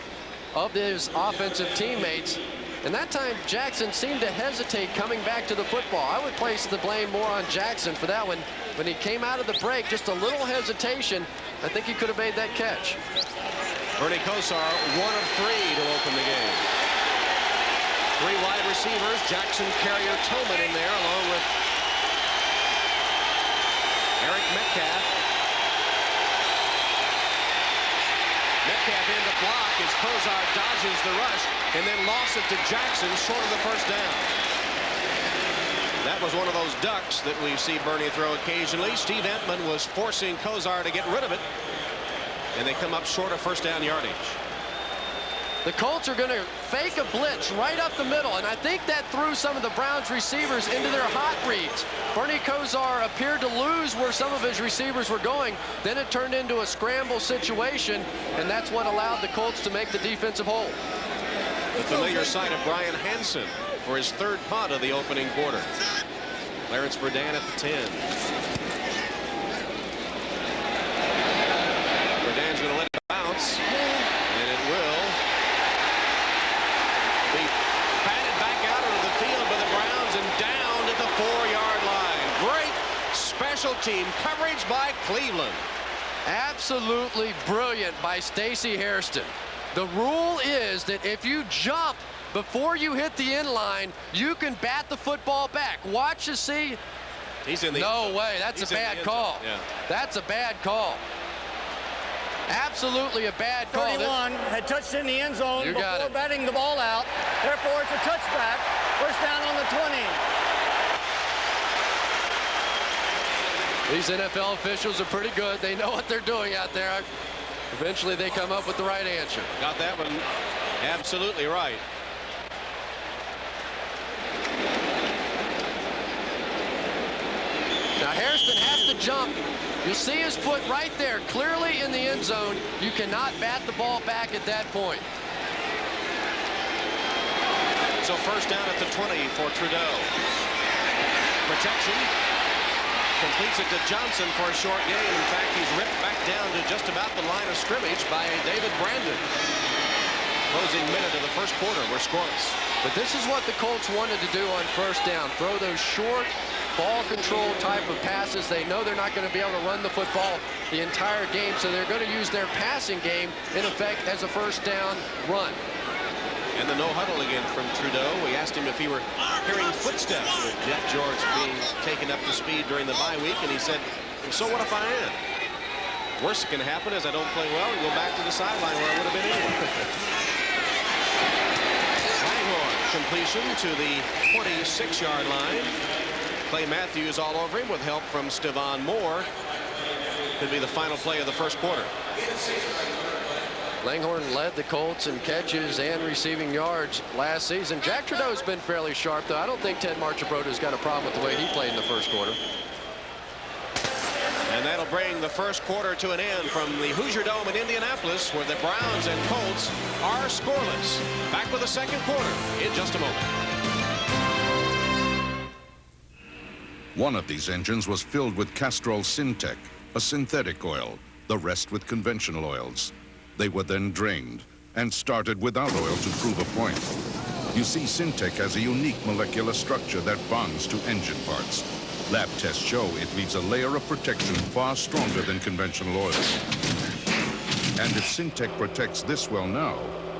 of his offensive teammates. And that time, Jackson seemed to hesitate coming back to the football. I would place the blame more on Jackson for that one. When he came out of the break, just a little hesitation, I think he could have made that catch.
Bernie Kosar, 1 of 3 to open the game. 3 wide receivers, Jackson, Carrier, Tillman in there, along with Eric Metcalf. Metcalf in to block as Kosar dodges the rush and then lost it to Jackson short of the first down. That was one of those ducks that we see Bernie throw occasionally. Steve Entman was forcing Kosar to get rid of it, and they come up short of first down yardage.
The Colts are going to fake a blitz right up the middle, and I think that threw some of the Browns receivers into their hot reads. Bernie Kosar appeared to lose where some of his receivers were going. Then it turned into a scramble situation, and that's what allowed the Colts to make the defensive hold.
The familiar sight of Brian Hansen for his 3rd punt of the opening quarter. Clarence Verdun at the 10. Verdun's going to let it bounce, and it will be batted back out into the field by the Browns and down at the 4-yard line. Great special team coverage by Cleveland.
Absolutely brilliant by Stacey Hairston. The rule is that if you jump before you hit the end line, you can bat the football back. Watch to see.
He's in the
No way. That's a bad call.
Yeah.
That's a bad call. Absolutely a bad call.
31 had touched in the end zone before
it.
batting the ball out. Therefore, it's a touchback. First down on the 20.
These NFL officials are pretty good. They know what they're doing out there. Eventually, they come up with the right answer.
Got that one absolutely right.
Now, Hairston has to jump. You'll see his foot right there, clearly in the end zone. You cannot bat the ball back at that point.
So first down at the 20 for Trudeau. Protection. Completes it to Johnson for a short gain. In fact, he's ripped back down to just about the line of scrimmage by David Brandon. Closing minute of the first quarter, we're scoreless.
But this is what the Colts wanted to do on first down. Throw those short ball control type of passes. They know they're not going to be able to run the football the entire game, so they're going to use their passing game, in effect, as a first down run.
And the no huddle again from Trudeau. We asked him if he were hearing footsteps with Jeff George being taken up to speed during the bye week, and he said, so what if I am? Worst that can happen is I don't play well and go back to the sideline where I would have been anyway. Langhorne completion to the 26-yard line. Clay Matthews all over him with help from Stevan Moore. Could be the final play of the first quarter.
Langhorne led the Colts in catches and receiving yards last season. Jack Trudeau's been fairly sharp, though. I don't think Ted Marchibroda's got a problem with the way he played in the first quarter.
And that'll bring the first quarter to an end from the Hoosier Dome in Indianapolis, where the Browns and Colts are scoreless. Back with the second quarter in just a moment.
One of these engines was filled with Castrol Syntec, a synthetic oil, the rest with conventional oils. They were then drained and started without oil to prove a point. You see, Syntec has a unique molecular structure that bonds to engine parts. Lab tests show it leaves a layer of protection far stronger than conventional oils. And if Syntec protects this well now,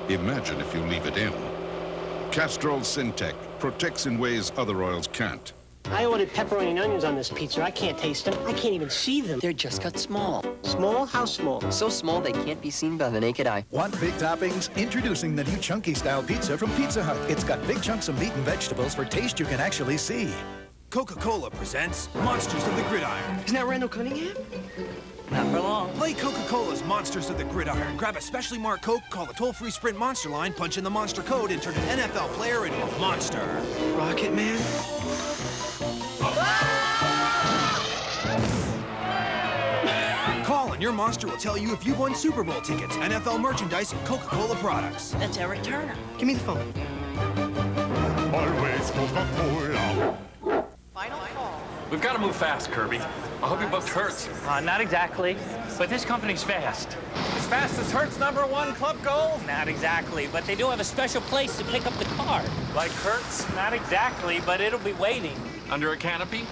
imagine if you leave it in. Castrol Syntec protects in ways other oils can't.
I ordered pepperoni and onions on this pizza. I can't taste them. I can't even see them.
They're just cut small.
Small? How small?
So small they can't be seen by the naked eye.
Want big toppings? Introducing the new Chunky-style pizza from Pizza Hut. It's got big chunks of meat and vegetables for taste you can actually see.
Coca-Cola presents Monsters of the Gridiron.
Isn't that Randall Cunningham?
Not for long.
Play Coca-Cola's Monsters of the Gridiron. Grab a specially marked Coke, call the toll-free Sprint Monster line, punch in the Monster code, and turn an NFL player into a monster.
Rocket Man?
Call and your monster will tell you if you've won Super Bowl tickets, NFL merchandise, and Coca-Cola products.
That's Eric Turner.
Give me the phone.
Always Coca-Cola.
Final call.
We've got to move fast, Kirby. I hope you booked Hertz.
Not exactly, but this company's fast.
As fast as Hertz #1 club goal?
Not exactly, but they do have a special place to pick up the car.
Like Hertz?
Not exactly, but it'll be waiting.
Under a canopy?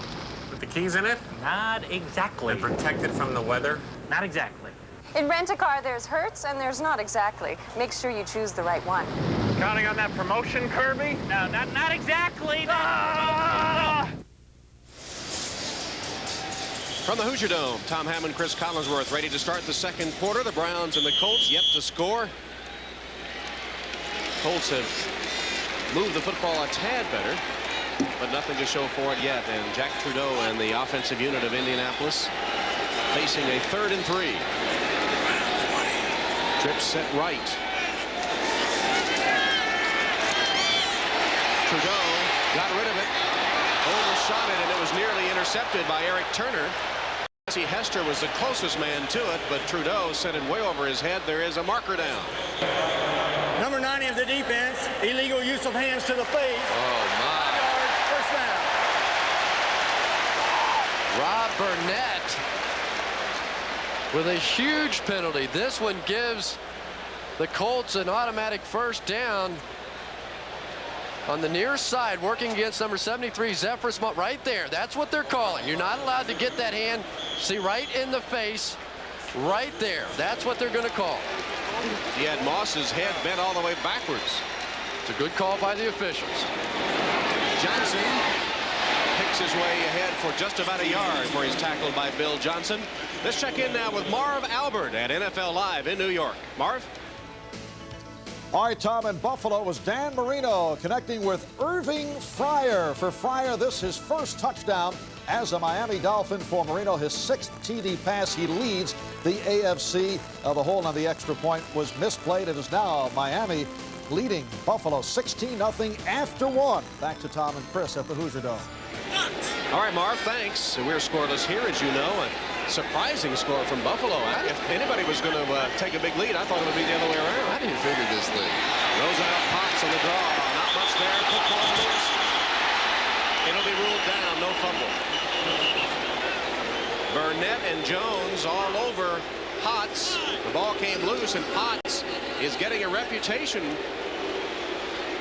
With the keys in it?
Not exactly.
And protected from the weather?
Not exactly.
In Rent-A-Car, there's Hertz and there's not exactly. Make sure you choose the right one.
Counting on that promotion, Kirby?
No, not exactly.
From the Hoosier Dome, Tom Hammond, Chris Collinsworth ready to start the second quarter. The Browns and the Colts yet to score. Colts have moved the football a tad better, but nothing to show for it yet. And Jack Trudeau and the offensive unit of Indianapolis facing a 3rd and 3. Trip set right. Trudeau got rid of it, overshot it, and it was nearly intercepted by Eric Turner. Jesse Hester was the closest man to it, but Trudeau sent it way over his head. There is a marker down.
Number 90 of the defense, illegal use of hands to the face.
Oh, my.
5 yards, first down.
Rob Burnett with a huge penalty. This one gives the Colts an automatic first down on the near side, working against number 73, Zephyrus Moss. Right there. That's what they're calling. You're not allowed to get that hand. See, right in the face. Right there. That's what they're going to call.
He had Moss's head bent all the way backwards.
It's a good call by the officials.
Johnson picks his way ahead for just about a yard where he's tackled by Bill Johnson. Let's check in now with Marv Albert at NFL Live in New York. Marv?
All right, Tom, in Buffalo was Dan Marino connecting with Irving Fryer. For Fryer, this his first touchdown as a Miami Dolphin. For Marino, his 6th TD pass. He leads the AFC. The hold on the extra point was misplayed. It is now Miami leading Buffalo 16-0 after 1. Back to Tom and Chris at the Hoosier Dome.
All right, Marv, thanks. We're scoreless here, as you know. A surprising score from Buffalo. If anybody was going to take a big lead, I thought it would be the other way around.
How do you figure this lead?
Roosevelt pops on the draw. Not much there. Football loose. It'll be ruled down. No fumble. Burnett and Jones all over Potts. The ball came loose, and Potts is getting a reputation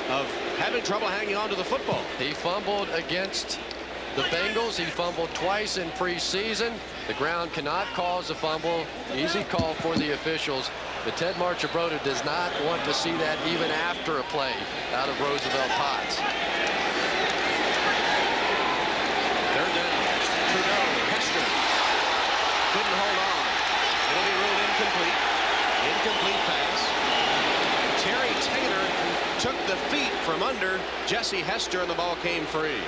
of having trouble hanging on to the football.
He fumbled against the Bengals. He fumbled twice in preseason. The ground cannot cause a fumble. Easy call for the officials. But Ted Marchibroda does not want to see that even after a play out of Roosevelt Potts.
Third down. Trudeau, Hester. Couldn't hold on. It'll be ruled incomplete. Incomplete pass. Terry Taylor took the feet from under Jesse Hester, and the ball came free.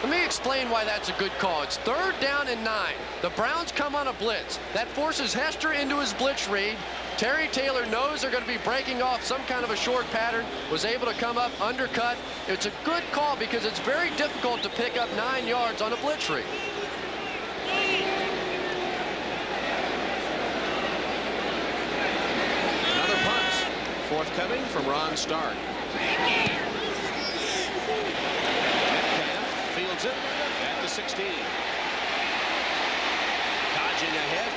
Let me explain why that's a good call. It's 3rd down and 9. The Browns come on a blitz. That forces Hester into his blitz read. Terry Taylor knows they're going to be breaking off some kind of a short pattern, was able to come up, undercut. It's a good call because it's very difficult to pick up 9 yards on a blitz read.
Another punt forthcoming from Ron Stark. Fields it at the 16. Dodging ahead.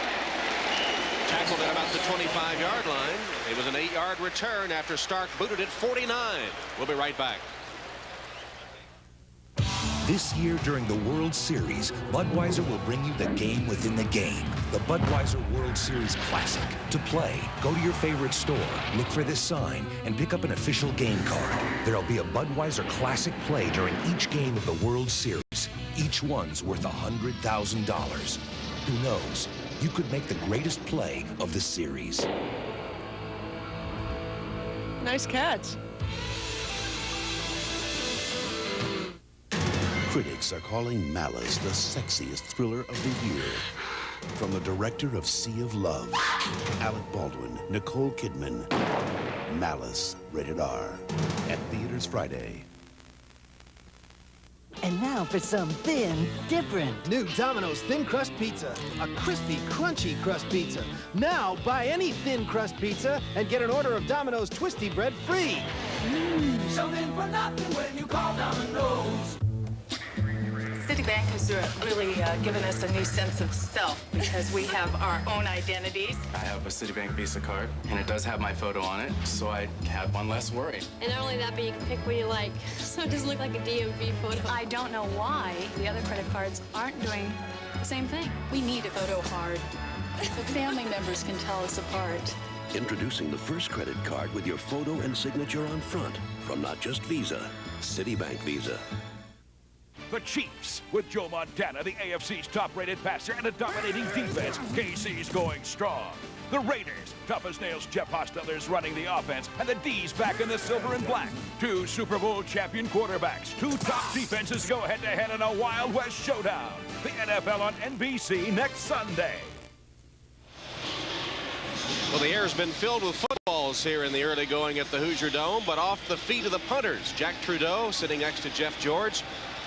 Tackled at about the 25-yard line. It was an 8-yard return after Stark booted it 49. We'll be right back.
This year during the World Series, Budweiser will bring you the game within the game. The Budweiser World Series Classic. To play, go to your favorite store, look for this sign, and pick up an official game card. There'll be a Budweiser Classic play during each game of the World Series. Each one's worth $100,000. Who knows? You could make the greatest play of the series.
Nice catch.
Critics are calling Malice the sexiest thriller of the year. From the director of Sea of Love, Alec Baldwin, Nicole Kidman. Malice, rated R. At theaters Friday.
And now for something different.
New Domino's Thin Crust Pizza. A crispy, crunchy crust pizza. Now buy any thin crust pizza and get an order of Domino's Twisty Bread free.
Something for nothing when you call Domino's.
Citibank has really given us a new sense of self because we have our own identities.
I have a Citibank Visa card, and it does have my photo on it, so I have one less worry.
And not only that, but you can pick what you like, so it doesn't look like a DMV photo.
I don't know why the other credit cards aren't doing the same thing.
We need a photo card. The family members can tell us apart.
Introducing the first credit card with your photo and signature on front from not just Visa, Citibank Visa.
The Chiefs, with Joe Montana, the AFC's top-rated passer and a dominating defense. KC's going strong. The Raiders, tough as nails Jeff Hostetler's running the offense, and the D's back in the silver and black. Two Super Bowl champion quarterbacks, two top defenses go head-to-head in a Wild West showdown. The NFL on NBC next Sunday.
Well, the air's been filled with footballs here in the early going at the Hoosier Dome, but off the feet of the punters. Jack Trudeau sitting next to Jeff George.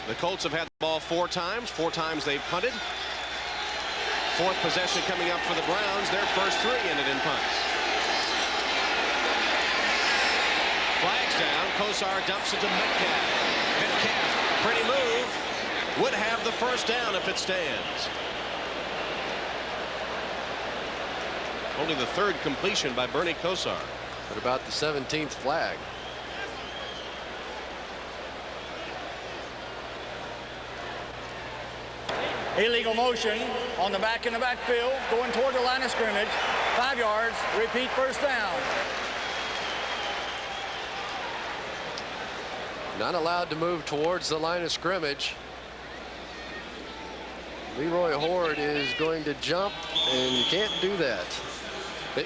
The Colts have had the ball 4 times. 4 times they've punted. 4th possession coming up for the Browns. Their first 3 ended in punts. Flags down. Kosar dumps it to Metcalf. Metcalf, pretty move. Would have the first down if it stands. Only the 3rd completion by Bernie Kosar.
What about the 17th flag?
Illegal motion on the back in the backfield, going toward the line of scrimmage. 5 yards, repeat first down.
Not allowed to move towards the line of scrimmage. Leroy Horde is going to jump, and you can't do that.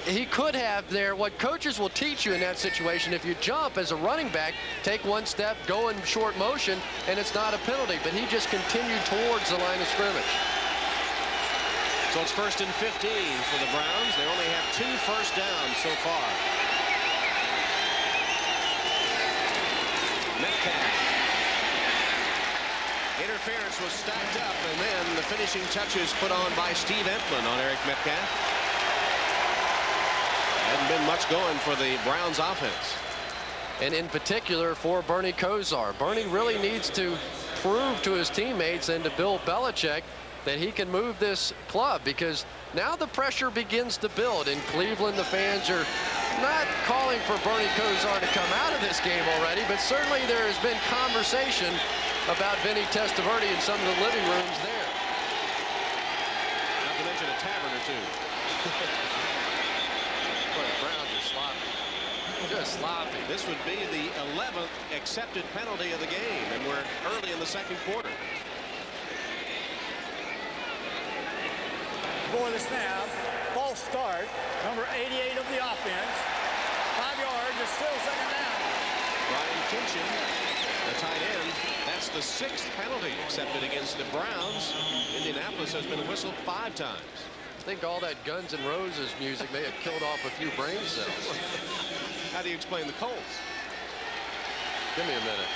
He could have there. What coaches will teach you in that situation, if you jump as a running back, take 1 step, go in short motion, and it's not a penalty. But he just continued towards the line of scrimmage.
So it's 1st and 15 for the Browns. They only have 2 first downs so far. Metcalf. Interference was stacked up, and then the finishing touches put on by Steve Emtman on Eric Metcalf. Hadn't been much going for the Browns offense.
And in particular for Bernie Kosar. Bernie really needs to prove to his teammates and to Bill Belichick that he can move this club, because now the pressure begins to build. In Cleveland, the fans are not calling for Bernie Kosar to come out of this game already, but certainly there has been conversation about Vinny Testaverde in some of the living rooms there.
Not to mention a tavern or 2.
Boy, the Browns are sloppy. Just sloppy.
This would be the 11th accepted penalty of the game, and we're early in the 2nd quarter.
Before the snap, false start, number 88 of the offense. 5 yards, it's still 2nd down.
Brian Kinchin, the tight end, that's the 6th penalty accepted against the Browns. Indianapolis has been whistled 5 times.
I think all that Guns N' Roses music may have killed off a few brain cells.
How do you explain the Colts?
Give me a minute.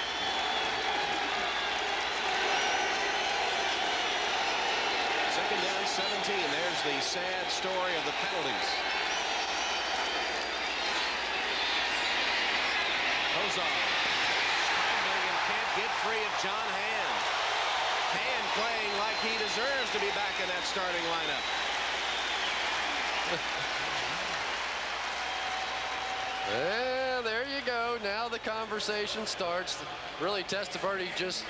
Second down, 17. There's the sad story of the penalties. Kosar scrambling and can't get free of John Hand. Hand playing like he deserves to be back in that starting lineup.
Yeah, there you go. Now the conversation starts. Really, Testaverde just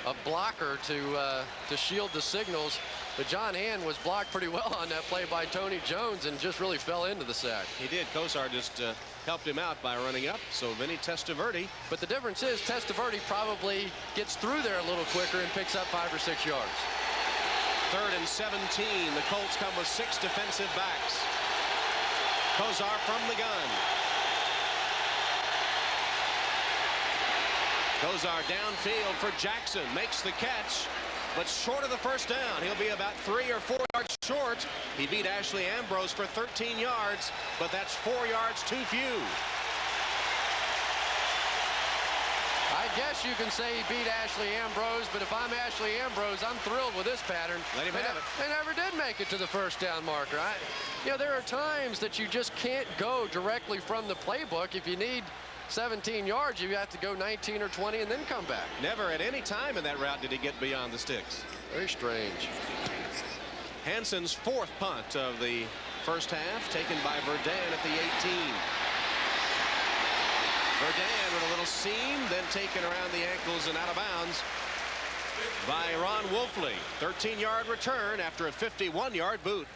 a blocker to shield the signals. But John Hand was blocked pretty well on that play by Tony Jones and just really fell into the sack.
He did. Kosar just helped him out by running up. So Vinny Testaverde.
But the difference is Testaverde probably gets through there a little quicker and picks up 5 or 6 yards.
3rd and 17. The Colts come with 6 defensive backs. Kosar from the gun. Kosar downfield for Jackson. Makes the catch, but short of the first down. He'll be about 3 or 4 yards short. He beat Ashley Ambrose for 13 yards, but that's 4 yards too few.
I guess you can say he beat Ashley Ambrose, but if I'm Ashley Ambrose, I'm thrilled with this pattern.
Let him have it.
They never did make it to the first down marker. You know, there are times that you just can't go directly from the playbook. If you need 17 yards, you have to go 19 or 20 and then come back.
Never at any time in that route did he get beyond the sticks.
Very strange.
Hanson's 4th punt of the first half, taken by Verdun at the 18. Verdun with a little seam, then taken around the ankles and out of bounds by Ron Wolfley. 13-yard return after a 51-yard boot.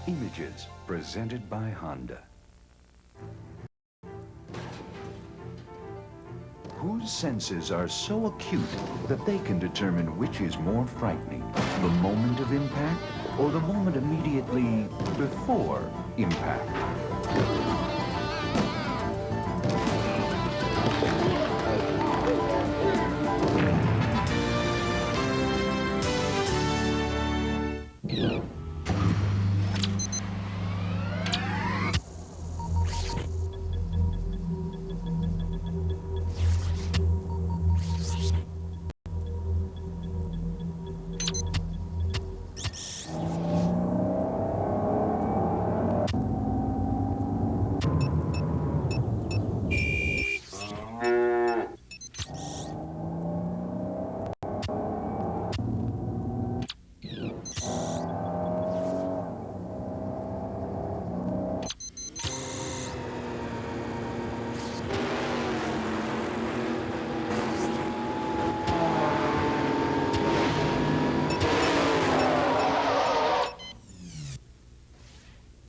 Images presented by Honda. Whose senses are so acute that they can determine which is more frightening, the moment of impact or the moment immediately before impact?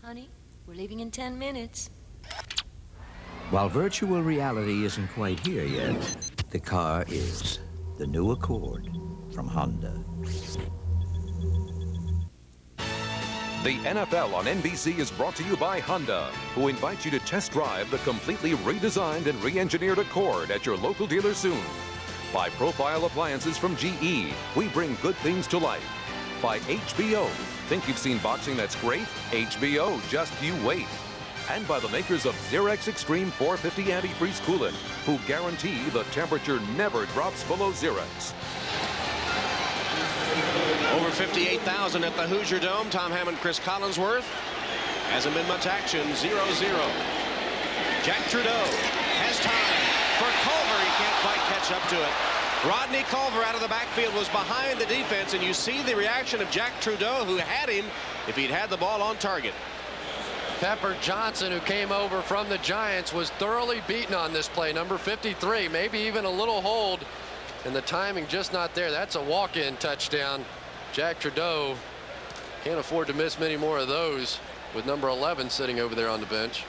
Honey, we're leaving in 10 minutes.
While virtual reality isn't quite here yet, the car is. The new Accord from Honda.
The NFL on NBC is brought to you by Honda, who invites you to test drive the completely redesigned and re-engineered Accord at your local dealer soon. By Profile Appliances from GE, we bring good things to life. By HBO, think you've seen boxing that's great? HBO, just you wait. And by the makers of Xerex Extreme 450 Antifreeze Coolant, who guarantee the temperature never drops below Xerex.
Over 58,000 at the Hoosier Dome. Tom Hammond, Chris Collinsworth. Hasn't been much action. 0-0. Jack Trudeau has time for Culver. He can't quite catch up to it. Rodney Culver out of the backfield was behind the defense, and you see the reaction of Jack Trudeau, who had him if he'd had the ball on target.
Pepper Johnson, who came over from the Giants, was thoroughly beaten on this play. Number 53, maybe even a little hold, and the timing just not there. That's a walk-in touchdown. Jack Trudeau can't afford to miss many more of those with number 11 sitting over there on the bench.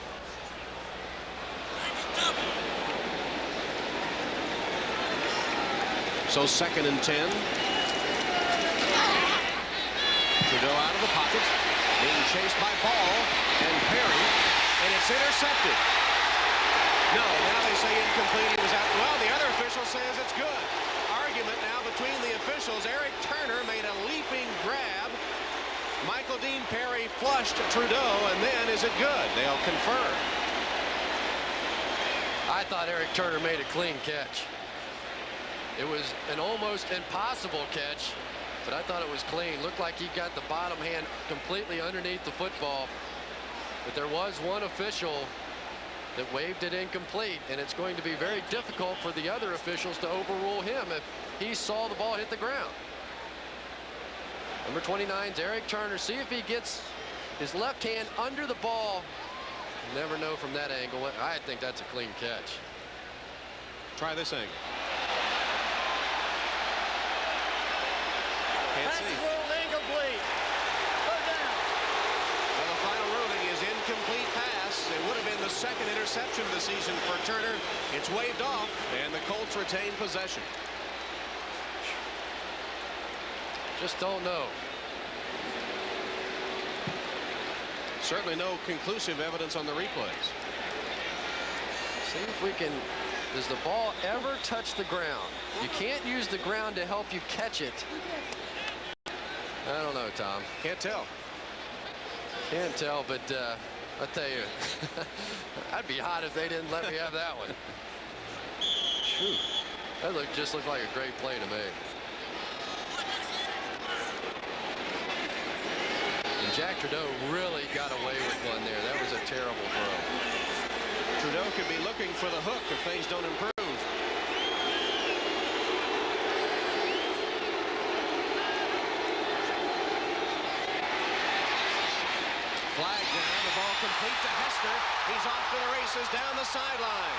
So 2nd and 10. Trudeau out of the pocket, being chased by Ball and Perry, and it's intercepted. No, now they say incomplete. He was out. Well, the other official says it's good. Argument now between the officials. Eric Turner made a leaping grab. Michael Dean Perry flushed Trudeau, and then is it good? They'll confer.
I thought Eric Turner made a clean catch. It was an almost impossible catch, but I thought it was clean. Looked like he got the bottom hand completely underneath the football. But there was one official that waved it incomplete, and it's going to be very difficult for the other officials to overrule him if he saw the ball hit the ground. Number 29's Eric Turner. See if he gets his left hand under the ball. You never know from that angle. I think that's a clean catch.
Try this angle. Can't see.
Incomplete.
Well, the final ruling is incomplete pass. It would have been the 2nd interception of the season for Turner. It's waved off, and the Colts retain possession.
Just don't know.
Certainly no conclusive evidence on the replays.
See if we can. Does the ball ever touch the ground? You can't use the ground to help you catch it. I don't know, Tom.
Can't tell.
Can't tell, but I tell you, I'd be hot if they didn't let me have that one. Shoot, that just looked like a great play to me. And Jack Trudeau really got away with one there. That was a terrible throw.
Trudeau could be looking for the hook if things don't improve. Flag down, the ball complete to Hester. He's off to the races down the sideline.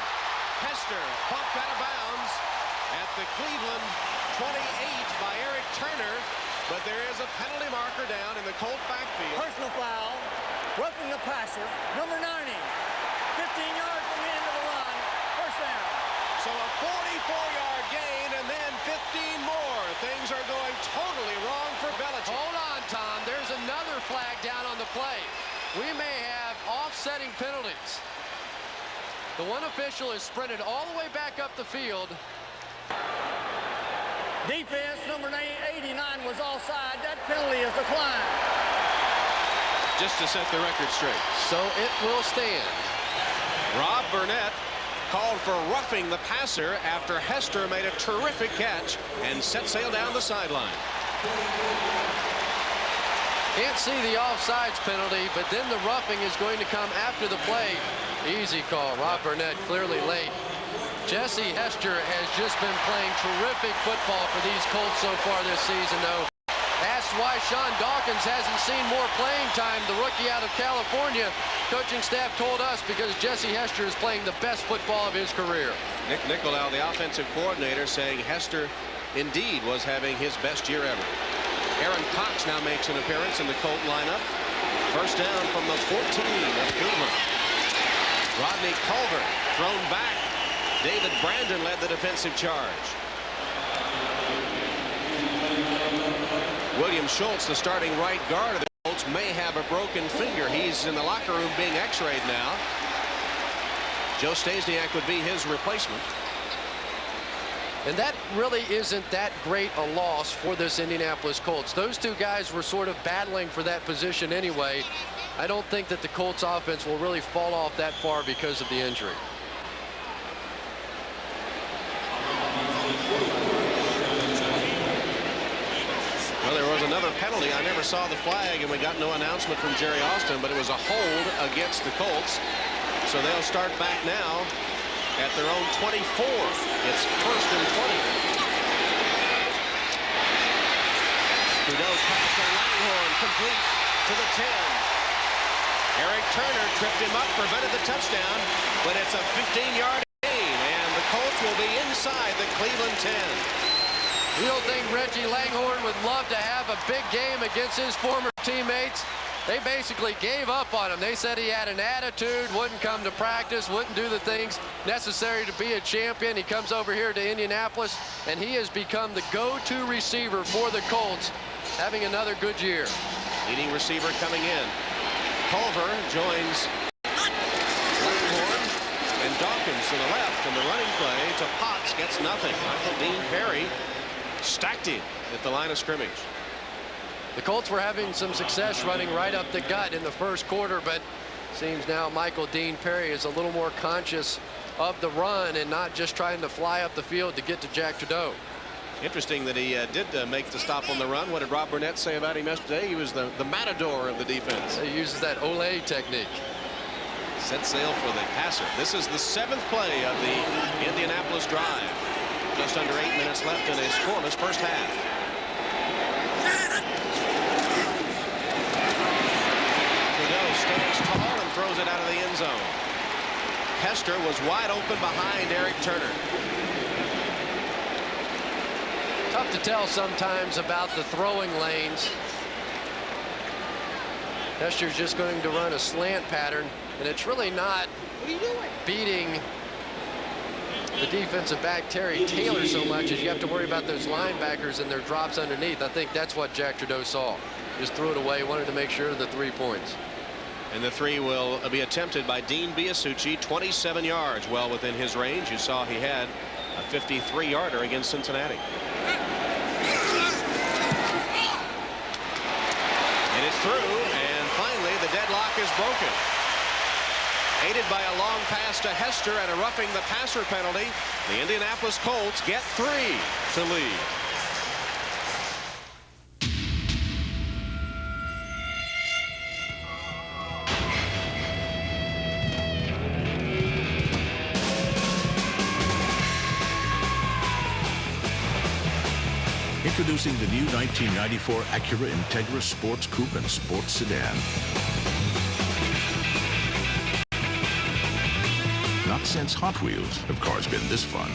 Hester bumped out of bounds at the Cleveland 28 by Eric Turner, but there is a penalty marker down in the Colt backfield.
Personal foul, roughing the passer, number 90. 15 yards from the end of the run, first down.
So a 44-yard gain and then 15 more. Things are going totally wrong for Belichick.
Hold on, Tom. There's another flag down on the play. We may have offsetting penalties. The one official is sprinted all the way back up the field.
Defense number 89 was offside. That penalty is declined.
Just to set the record straight.
So it will stand.
Rob Burnett called for roughing the passer after Hester made a terrific catch and set sail down the sideline.
Can't see the offsides penalty, but then the roughing is going to come after the play. Easy call. Rob Burnett clearly late. Jesse Hester has just been playing terrific football for these Colts so far this season, though. Asked why Sean Dawkins hasn't seen more playing time, the rookie out of California. Coaching staff told us because Jesse Hester is playing the best football of his career.
Nick Nicolau, the offensive coordinator, saying Hester indeed was having his best year ever. Aaron Cox now makes an appearance in the Colt lineup. First down from the 14 of Cleveland. Rodney Culver thrown back. David Brandon led the defensive charge. William Schultz, the starting right guard of the Colts, may have a broken finger. He's in the locker room being x-rayed now. Joe Stasiak would be his replacement.
And that really isn't that great a loss for this Indianapolis Colts. Those two guys were sort of battling for that position anyway. I don't think that the Colts offense will really fall off that far because of the injury.
Well, there was another penalty. I never saw the flag, and we got no announcement from Jerry Austin, but it was a hold against the Colts. So they'll start back now at their own 24. It's 1st and 20. Trudeau pass to Langhorne, complete to the 10. Eric Turner tripped him up, prevented the touchdown, but it's a 15-yard gain, and the Colts will be inside the Cleveland 10.
You don't think Reggie Langhorne would love to have a big game against his former teammates? They basically gave up on him. They said he had an attitude, wouldn't come to practice, wouldn't do the things necessary to be a champion. He comes over here to Indianapolis, and he has become the go-to receiver for the Colts, having another good year.
Leading receiver coming in. Culver joins Langhorne and Dawkins to the left, and the running play to Potts gets nothing. Michael Dean Perry stacked him at the line of scrimmage.
The Colts were having some success running right up the gut in the first quarter, but seems now Michael Dean Perry is a little more conscious of the run and not just trying to fly up the field to get to Jack Trudeau.
Interesting that he did make the stop on the run. What did Rob Burnett say about him yesterday? He was the matador of the defense.
He uses that Ole technique.
Set sail for the passer. This is the 7th play of the Indianapolis drive. Just under 8 minutes left in a scoreless first half. Trudeau stands tall and throws it out of the end zone. Hester was wide open behind Eric Turner.
Tough to tell sometimes about the throwing lanes. Hester's just going to run a slant pattern, and it's really not beating the defensive back Terry Taylor so much as you have to worry about those linebackers and their drops underneath. I think that's what Jack Trudeau saw. Just threw it away, wanted to make sure of the 3 points.
And the 3 will be attempted by Dean Biasucci, 27 yards, well within his range. You saw he had a 53-yarder against Cincinnati. And it's through, and finally the deadlock is broken. Aided by a long pass to Hester and a roughing the passer penalty, the Indianapolis Colts get 3 to lead.
Introducing the new 1994 Acura Integra Sports Coupe and Sports Sedan. Not since Hot Wheels have cars been this fun.